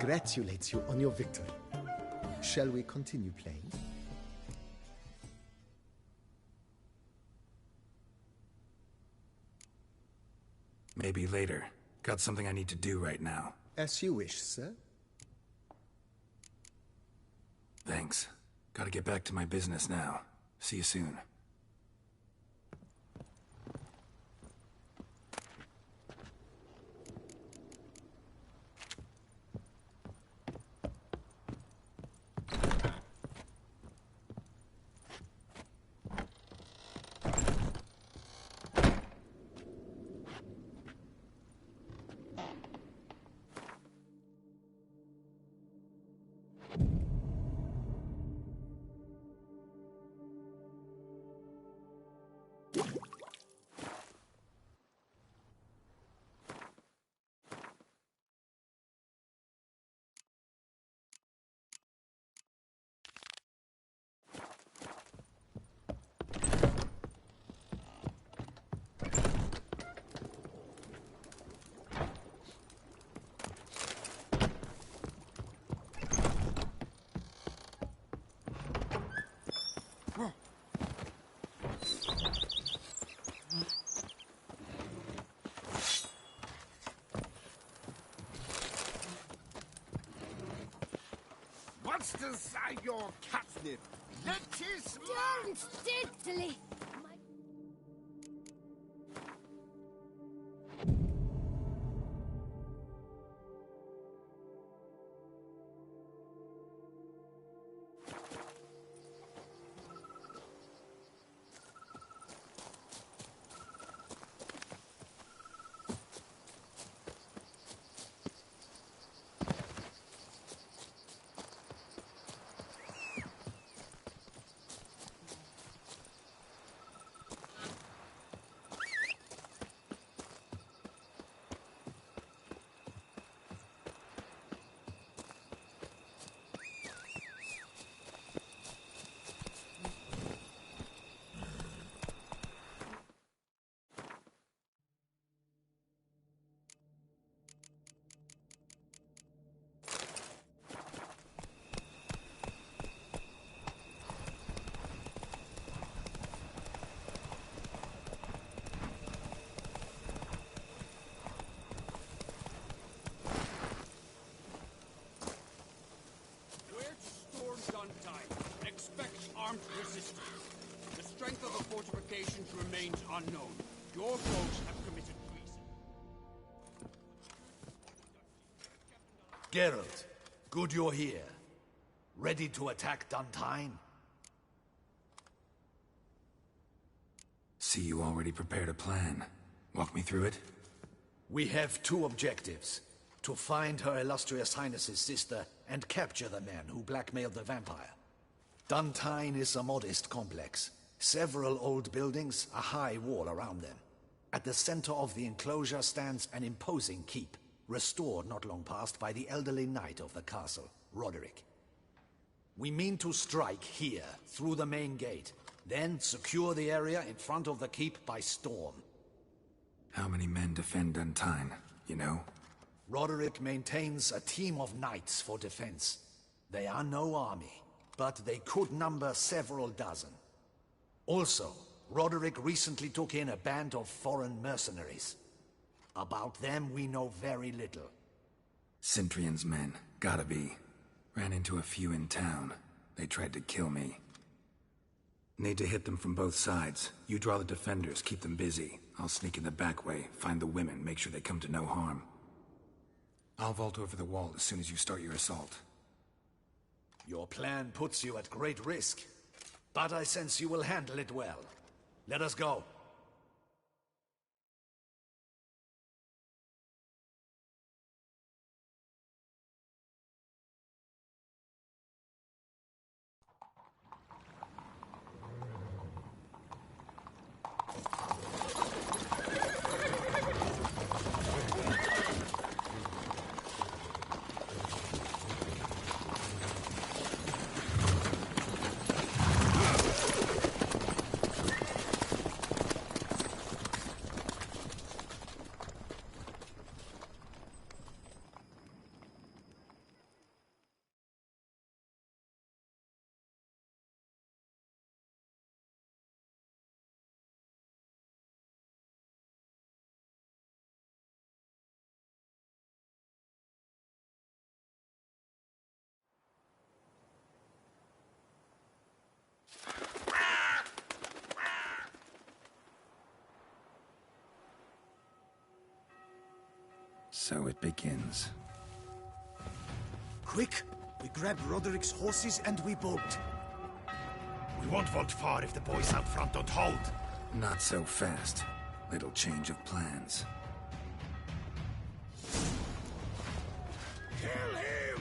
congratulate you on your victory. Shall we continue playing? Maybe later. Got something I need to do right now. As you wish, sir. Thanks. Gotta get back to my business now. See you soon. What's to say your catnip? Let his Don't diddly! Resistance. The strength of the fortifications remains unknown. Your foes have committed treason. Geralt, good you're here. Ready to attack Duntine? See you already prepared a plan. Walk me through it? We have two objectives. To find Her Illustrious Highness's sister and capture the man who blackmailed the vampire. Duntine is a modest complex. Several old buildings, a high wall around them. At the center of the enclosure stands an imposing keep, restored not long past by the elderly knight of the castle, Roderick. We mean to strike here, through the main gate, then secure the area in front of the keep by storm. How many men defend Duntine, you know? Roderick maintains a team of knights for defense. They are no army, but they could number several dozen. Also, Roderick recently took in a band of foreign mercenaries. About them we know very little. Cintrian's men, gotta be. Ran into a few in town. They tried to kill me. Need to hit them from both sides. You draw the defenders, keep them busy. I'll sneak in the back way, find the women, make sure they come to no harm. I'll vault over the wall as soon as you start your assault. Your plan puts you at great risk, but I sense you will handle it well. Let us go. So it begins. Quick! We grab Roderick's horses and we bolt. We won't vault far if the boys out front don't hold. Not so fast. Little change of plans. Kill him!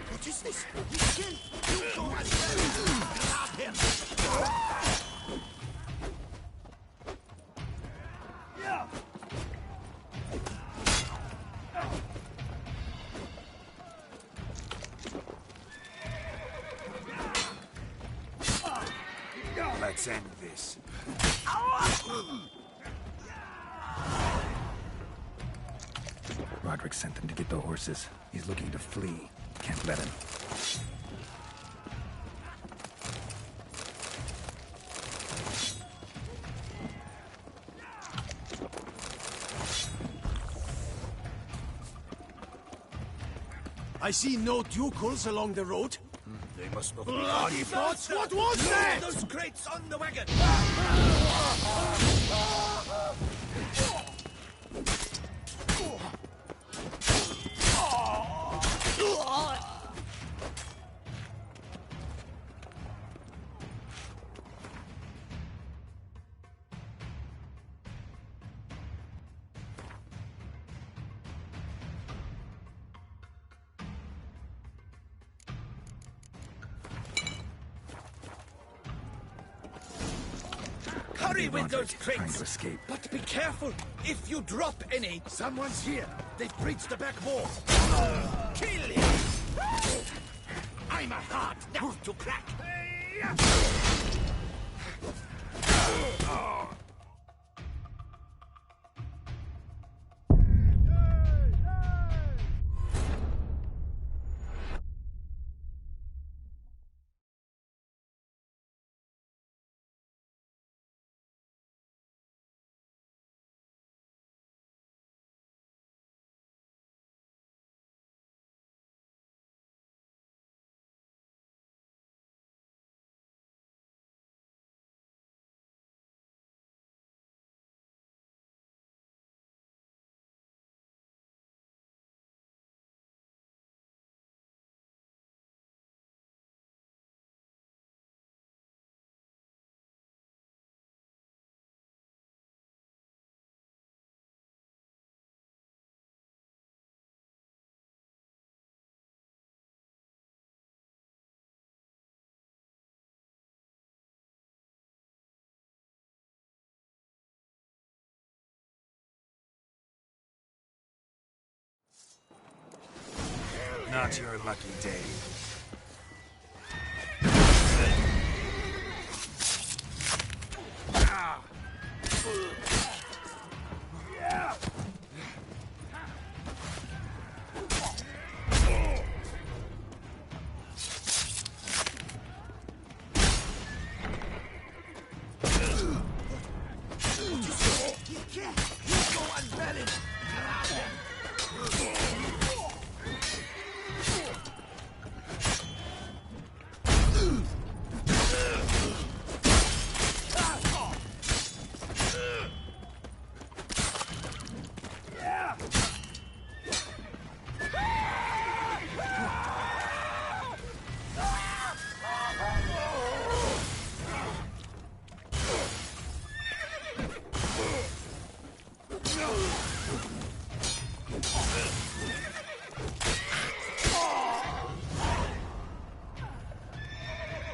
What is this? He's killed! You go and grab him! Let's end this. Roderick sent them to get the horses. He's looking to flee. Can't let him. I see no ducals along the road. They must not be Bloody bots! What was that? Those crates on the wagon! Hurry with those Trying crates! to escape. But be careful! If you drop any... Someone's here. They've breached the back wall. Kill him! I'm a hard nut to crack! Not your lucky day.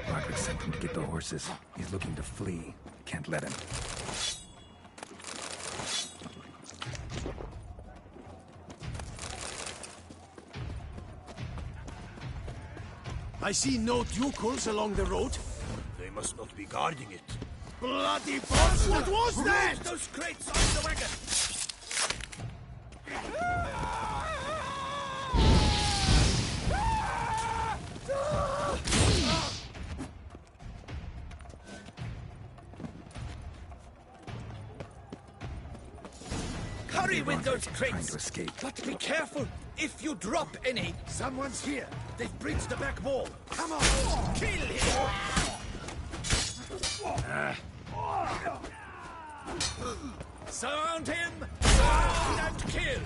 Roderick sent them to get the horses. He's looking to flee. Can't let him. I see no ducals along the road. They must not be guarding it. Bloody balls! What was that? Those crates on the wagon! Hurry with those crates! To escape. But be careful! If you drop any... Someone's here. They've breached the back wall. Come on! Kill him! Surround him! Surround and kill!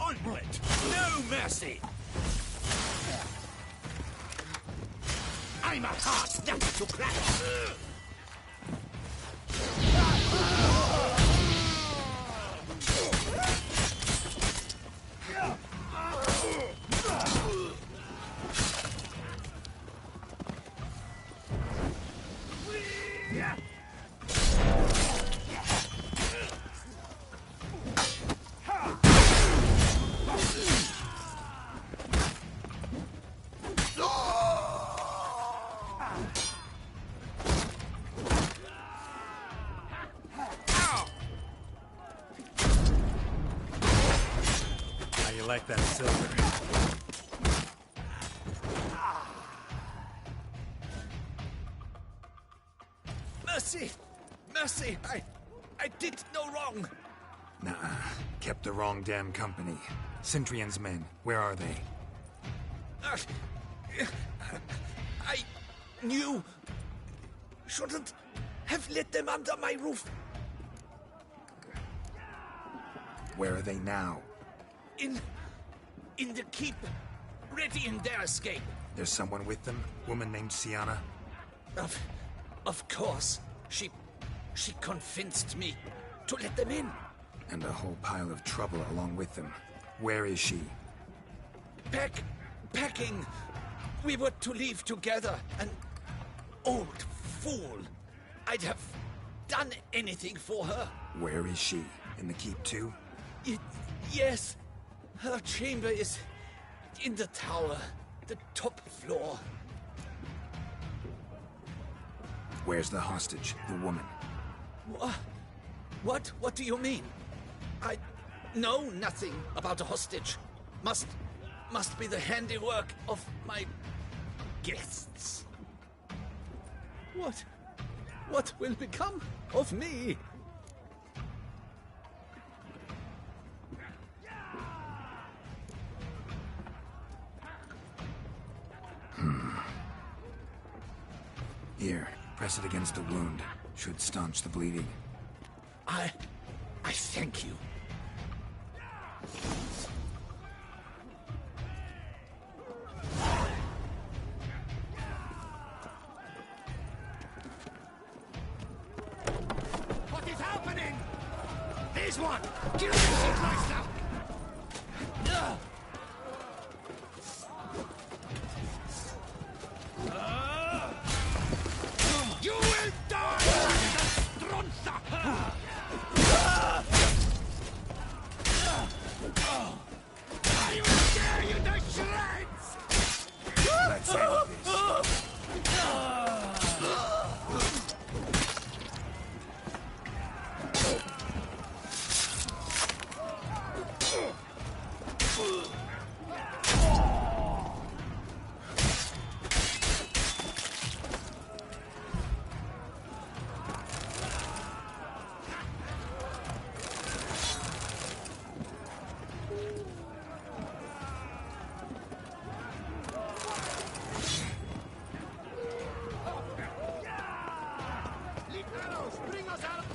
Onward! No mercy! I'm a hard nut to crack! Like that silver. Mercy! Mercy! I did no wrong! Nah, kept the wrong damn company. Centrion's men, where are they? I knew... shouldn't have let them under my roof. Where are they now? In the keep, ready in their escape. There's someone with them? Woman named Siana? Of course. She convinced me to let them in. And a whole pile of trouble along with them. Where is she? Packing. We were to leave together. An old fool. I'd have done anything for her. Where is she? In the keep too? Yes. Her chamber is in the tower, the top floor. Where's the hostage, the woman? What? What do you mean? I know nothing about a hostage. Must be the handiwork of my guests. What will become of me? Here, press it against the wound. Should staunch the bleeding. I thank you. What is happening? Here's one! Kill this monster! You will die! Stronza! I will tear you to shreds! Let's end this.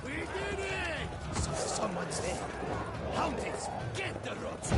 We did it! Someone's there. Houndies, get the ropes!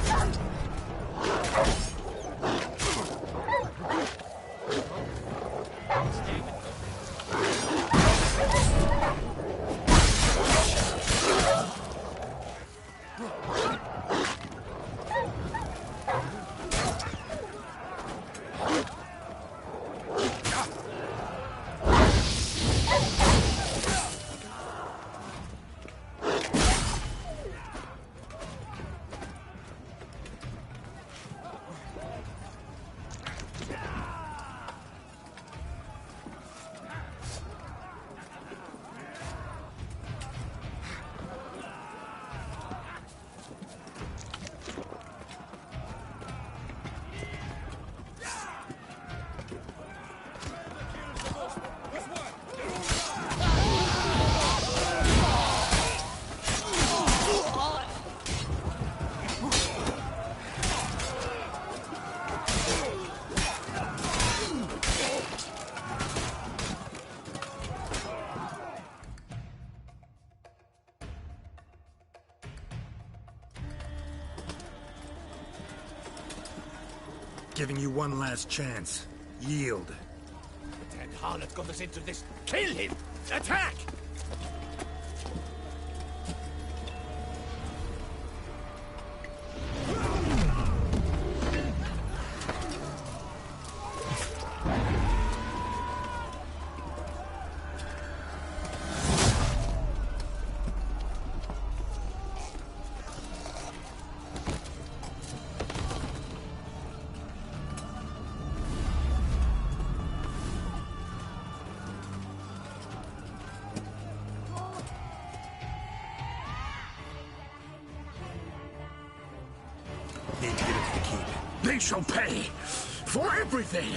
giving you one last chance. Yield. The damned harlot got us into this. Kill him! Attack! Need to get into the keep. They shall pay for everything!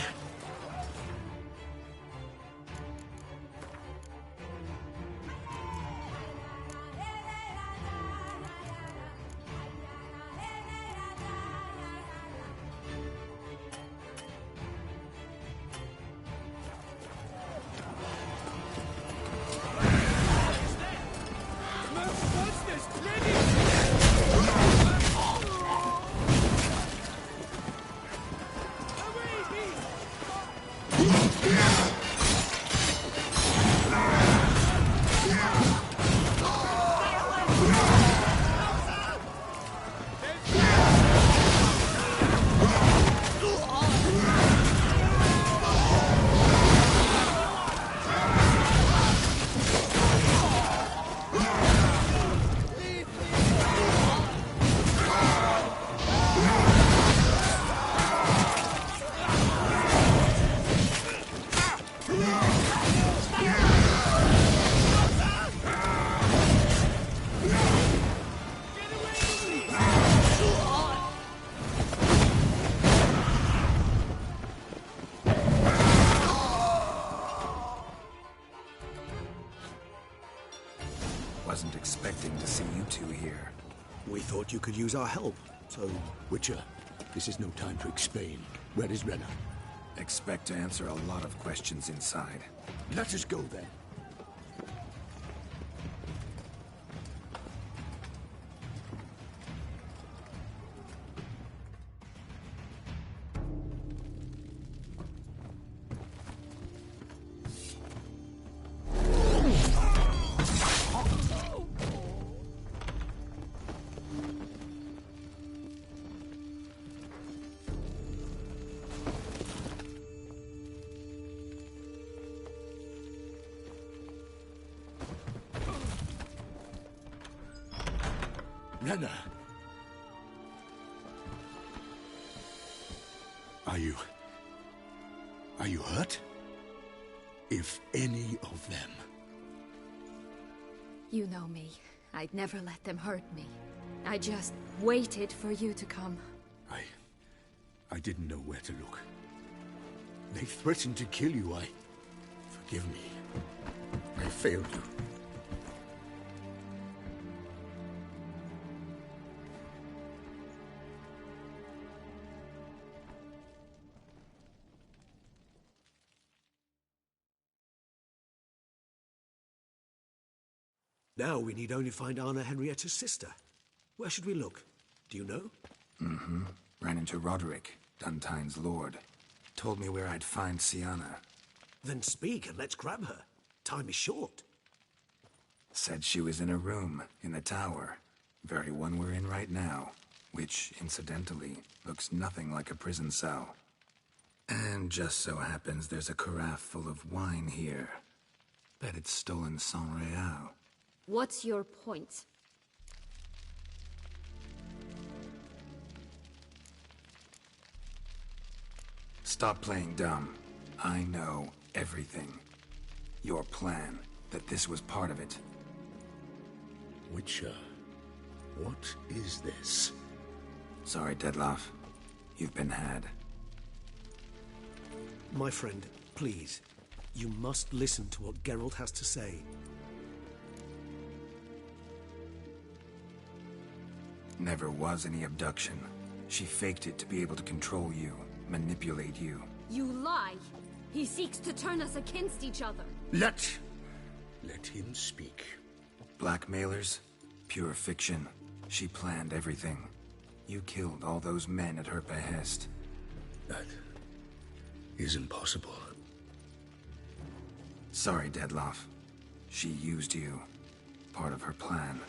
Wasn't expecting to see you two here. We thought you could use our help. So, Witcher, this is no time to explain. Where is Renna? Expect to answer a lot of questions inside. Let us go then. Renna! Are you hurt? If any of them. You know me. I'd never let them hurt me. I just waited for you to come. I didn't know where to look. They threatened to kill you. Forgive me. I failed you. Now we need only find Anna Henrietta's sister. Where should we look? Do you know? Mm-hmm. Ran into Roderick, Duntine's lord. Told me where I'd find Sienna. Then speak and let's grab her. Time is short. Said she was in a room in the tower. Very one we're in right now. Which, incidentally, looks nothing like a prison cell. And just so happens there's a carafe full of wine here. Bet it's stolen San Real. What's your point? Stop playing dumb. I know everything. Your plan, that this was part of it. Witcher, what is this? Sorry, Dettlaff. You've been had. My friend, please. You must listen to what Geralt has to say. Never was any abduction. She faked it to be able to control you, manipulate you. You lie! He seeks to turn us against each other. Let him speak. Blackmailers? Pure fiction. She planned everything. You killed all those men at her behest. That is impossible. Sorry, Dettlaff. She used you. Part of her plan.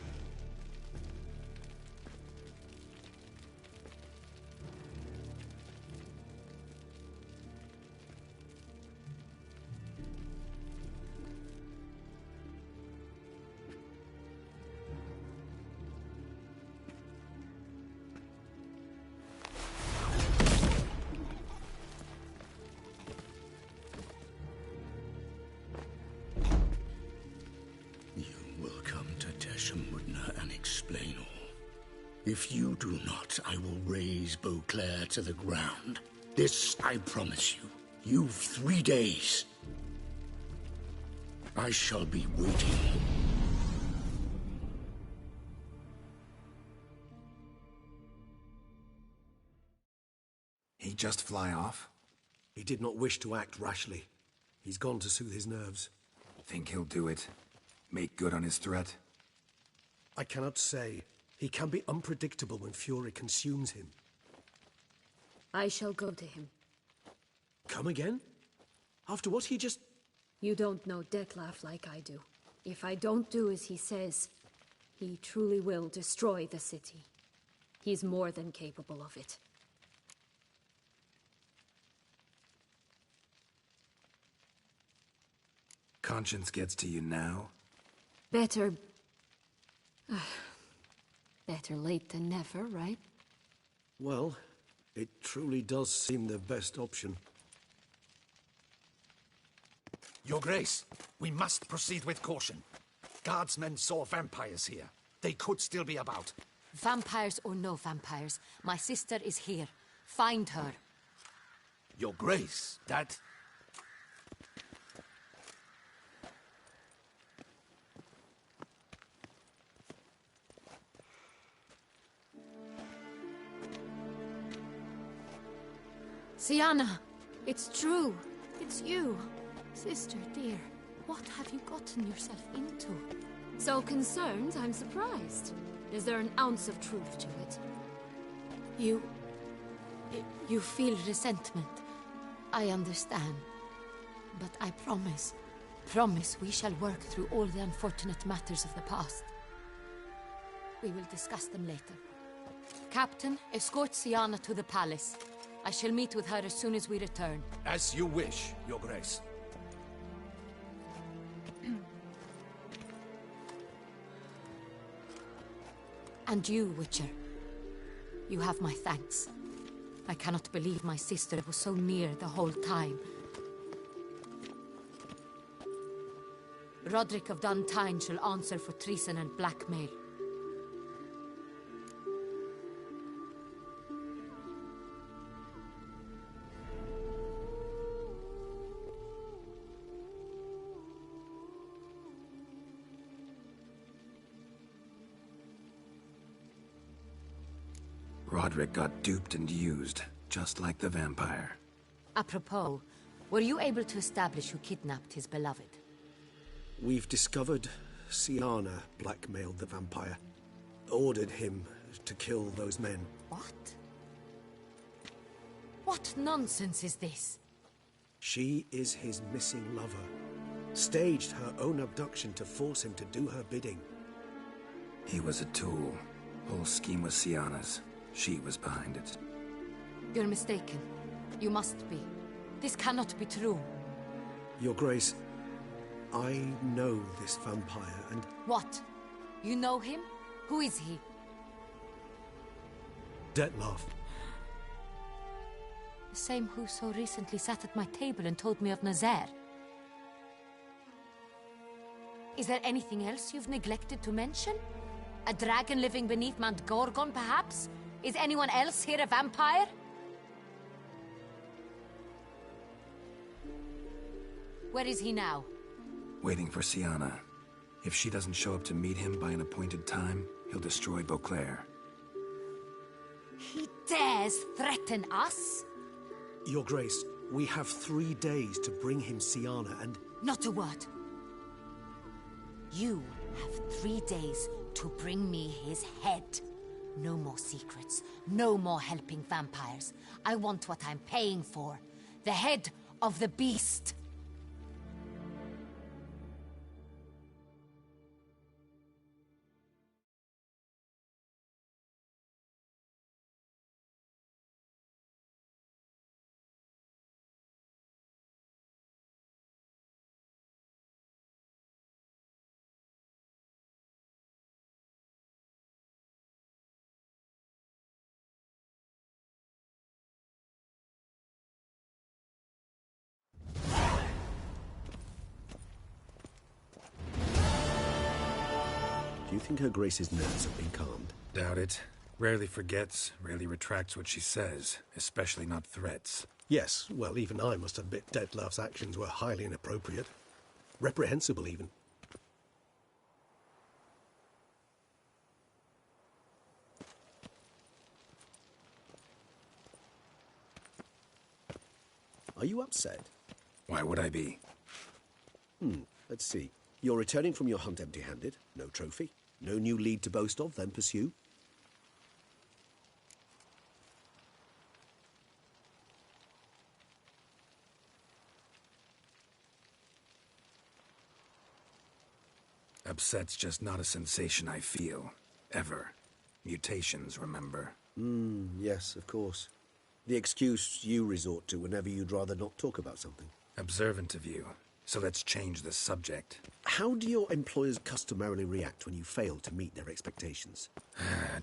If you do not, I will raise Beauclair to the ground. This I promise you. You've 3 days. I shall be waiting. He just fly off? He did not wish to act rashly. He's gone to soothe his nerves. Think he'll do it? Make good on his threat? I cannot say. He can be unpredictable when fury consumes him. I shall go to him. Come again? After what he just... You don't know Dettlaff like I do. If I don't do as he says, he truly will destroy the city. He's more than capable of it. Conscience gets to you now? Better... better late than never, right? Well, it truly does seem the best option. Your Grace, we must proceed with caution. Guardsmen saw vampires here. They could still be about. Vampires or no vampires, my sister is here. Find her. Your Grace, that... Syanna, it's true. It's you. Sister, dear, what have you gotten yourself into? So concerned, I'm surprised. Is there an ounce of truth to it? You feel resentment. I understand. But I promise we shall work through all the unfortunate matters of the past. We will discuss them later. Captain, escort Syanna to the palace. I shall meet with her as soon as we return. As you wish, Your Grace. And you, Witcher. You have my thanks. I cannot believe my sister was so near the whole time. Roderick of Dun Tine shall answer for treason and blackmail. Roderick got duped and used, just like the vampire. Apropos, were you able to establish who kidnapped his beloved? We've discovered Syanna blackmailed the vampire. Ordered him to kill those men. What? What nonsense is this? She is his missing lover. Staged her own abduction to force him to do her bidding. He was a tool. Whole scheme was Syanna's. She was behind it. You're mistaken. You must be. This cannot be true. Your Grace, I know this vampire and... What? You know him? Who is he? Dettlaff. The same who so recently sat at my table and told me of Nazaire. Is there anything else you've neglected to mention? A dragon living beneath Mount Gorgon, perhaps? Is anyone else here a vampire? Where is he now? Waiting for Syanna. If she doesn't show up to meet him by an appointed time, he'll destroy Beauclair. He dares threaten us? Your Grace, we have 3 days to bring him Syanna and... Not a word. You have 3 days to bring me his head. No more secrets. No more helping vampires. I want what I'm paying for. The head of the beast. Do you think Her Grace's nerves have been calmed? Doubt it. Rarely forgets, rarely retracts what she says, especially not threats. Yes, well, even I must admit Detlef's actions were highly inappropriate. Reprehensible, even. Are you upset? Why would I be? Let's see. You're returning from your hunt empty-handed. No trophy. No new lead to boast of, then pursue. Upset's just not a sensation I feel. Ever. Mutations, remember? Yes, of course. The excuse you resort to whenever you'd rather not talk about something. Observant of you. So let's change the subject. How do your employers customarily react when you fail to meet their expectations?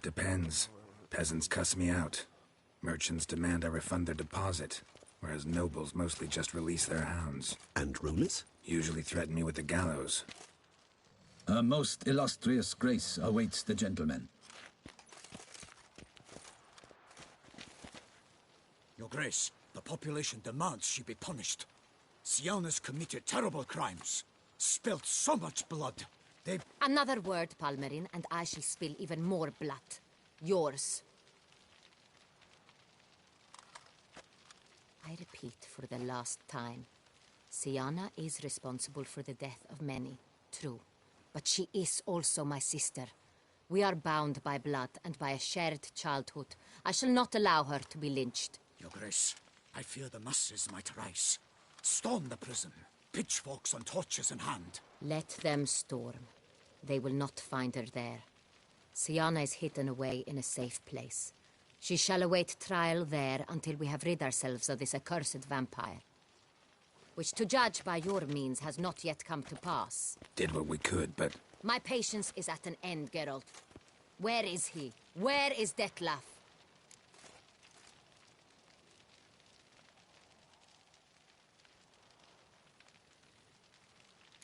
Depends. Peasants cuss me out. Merchants demand I refund their deposit, whereas nobles mostly just release their hounds. And rulers? Usually threaten me with the gallows. A most illustrious grace awaits the gentleman. Your Grace, the population demands she be punished. Syanna's committed terrible crimes. Spilt so much blood. Another word, Palmerin, and I shall spill even more blood. Yours. I repeat for the last time. Syanna is responsible for the death of many, true. But she is also my sister. We are bound by blood and by a shared childhood. I shall not allow her to be lynched. Your Grace, I fear the masses might rise. Storm the prison, pitchforks and torches in hand. Let them storm. They will not find her there. Syanna is hidden away in a safe place. She shall await trial there until we have rid ourselves of this accursed vampire. Which, to judge by your means, has not yet come to pass. Did what we could, but... My patience is at an end, Geralt. Where is he? Where is Detlef?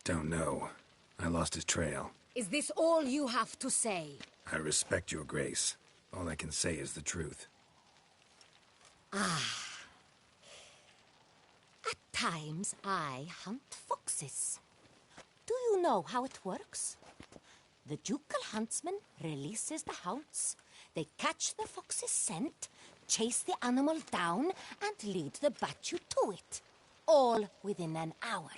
Don't know. I lost his trail. Is this all you have to say? I respect your grace. All I can say is the truth. Ah. At times, I hunt foxes. Do you know how it works? The ducal huntsman releases the hounds. They catch the fox's scent, chase the animal down, and lead the Batu to it. All within an hour.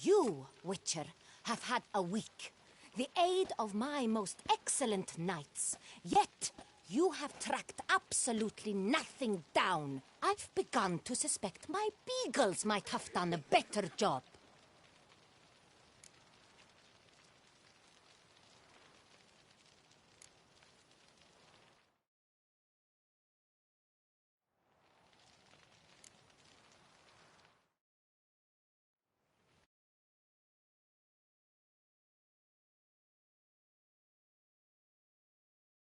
You, Witcher, have had a week. The aid of my most excellent knights. Yet, you have tracked absolutely nothing down. I've begun to suspect my beagles might have done a better job.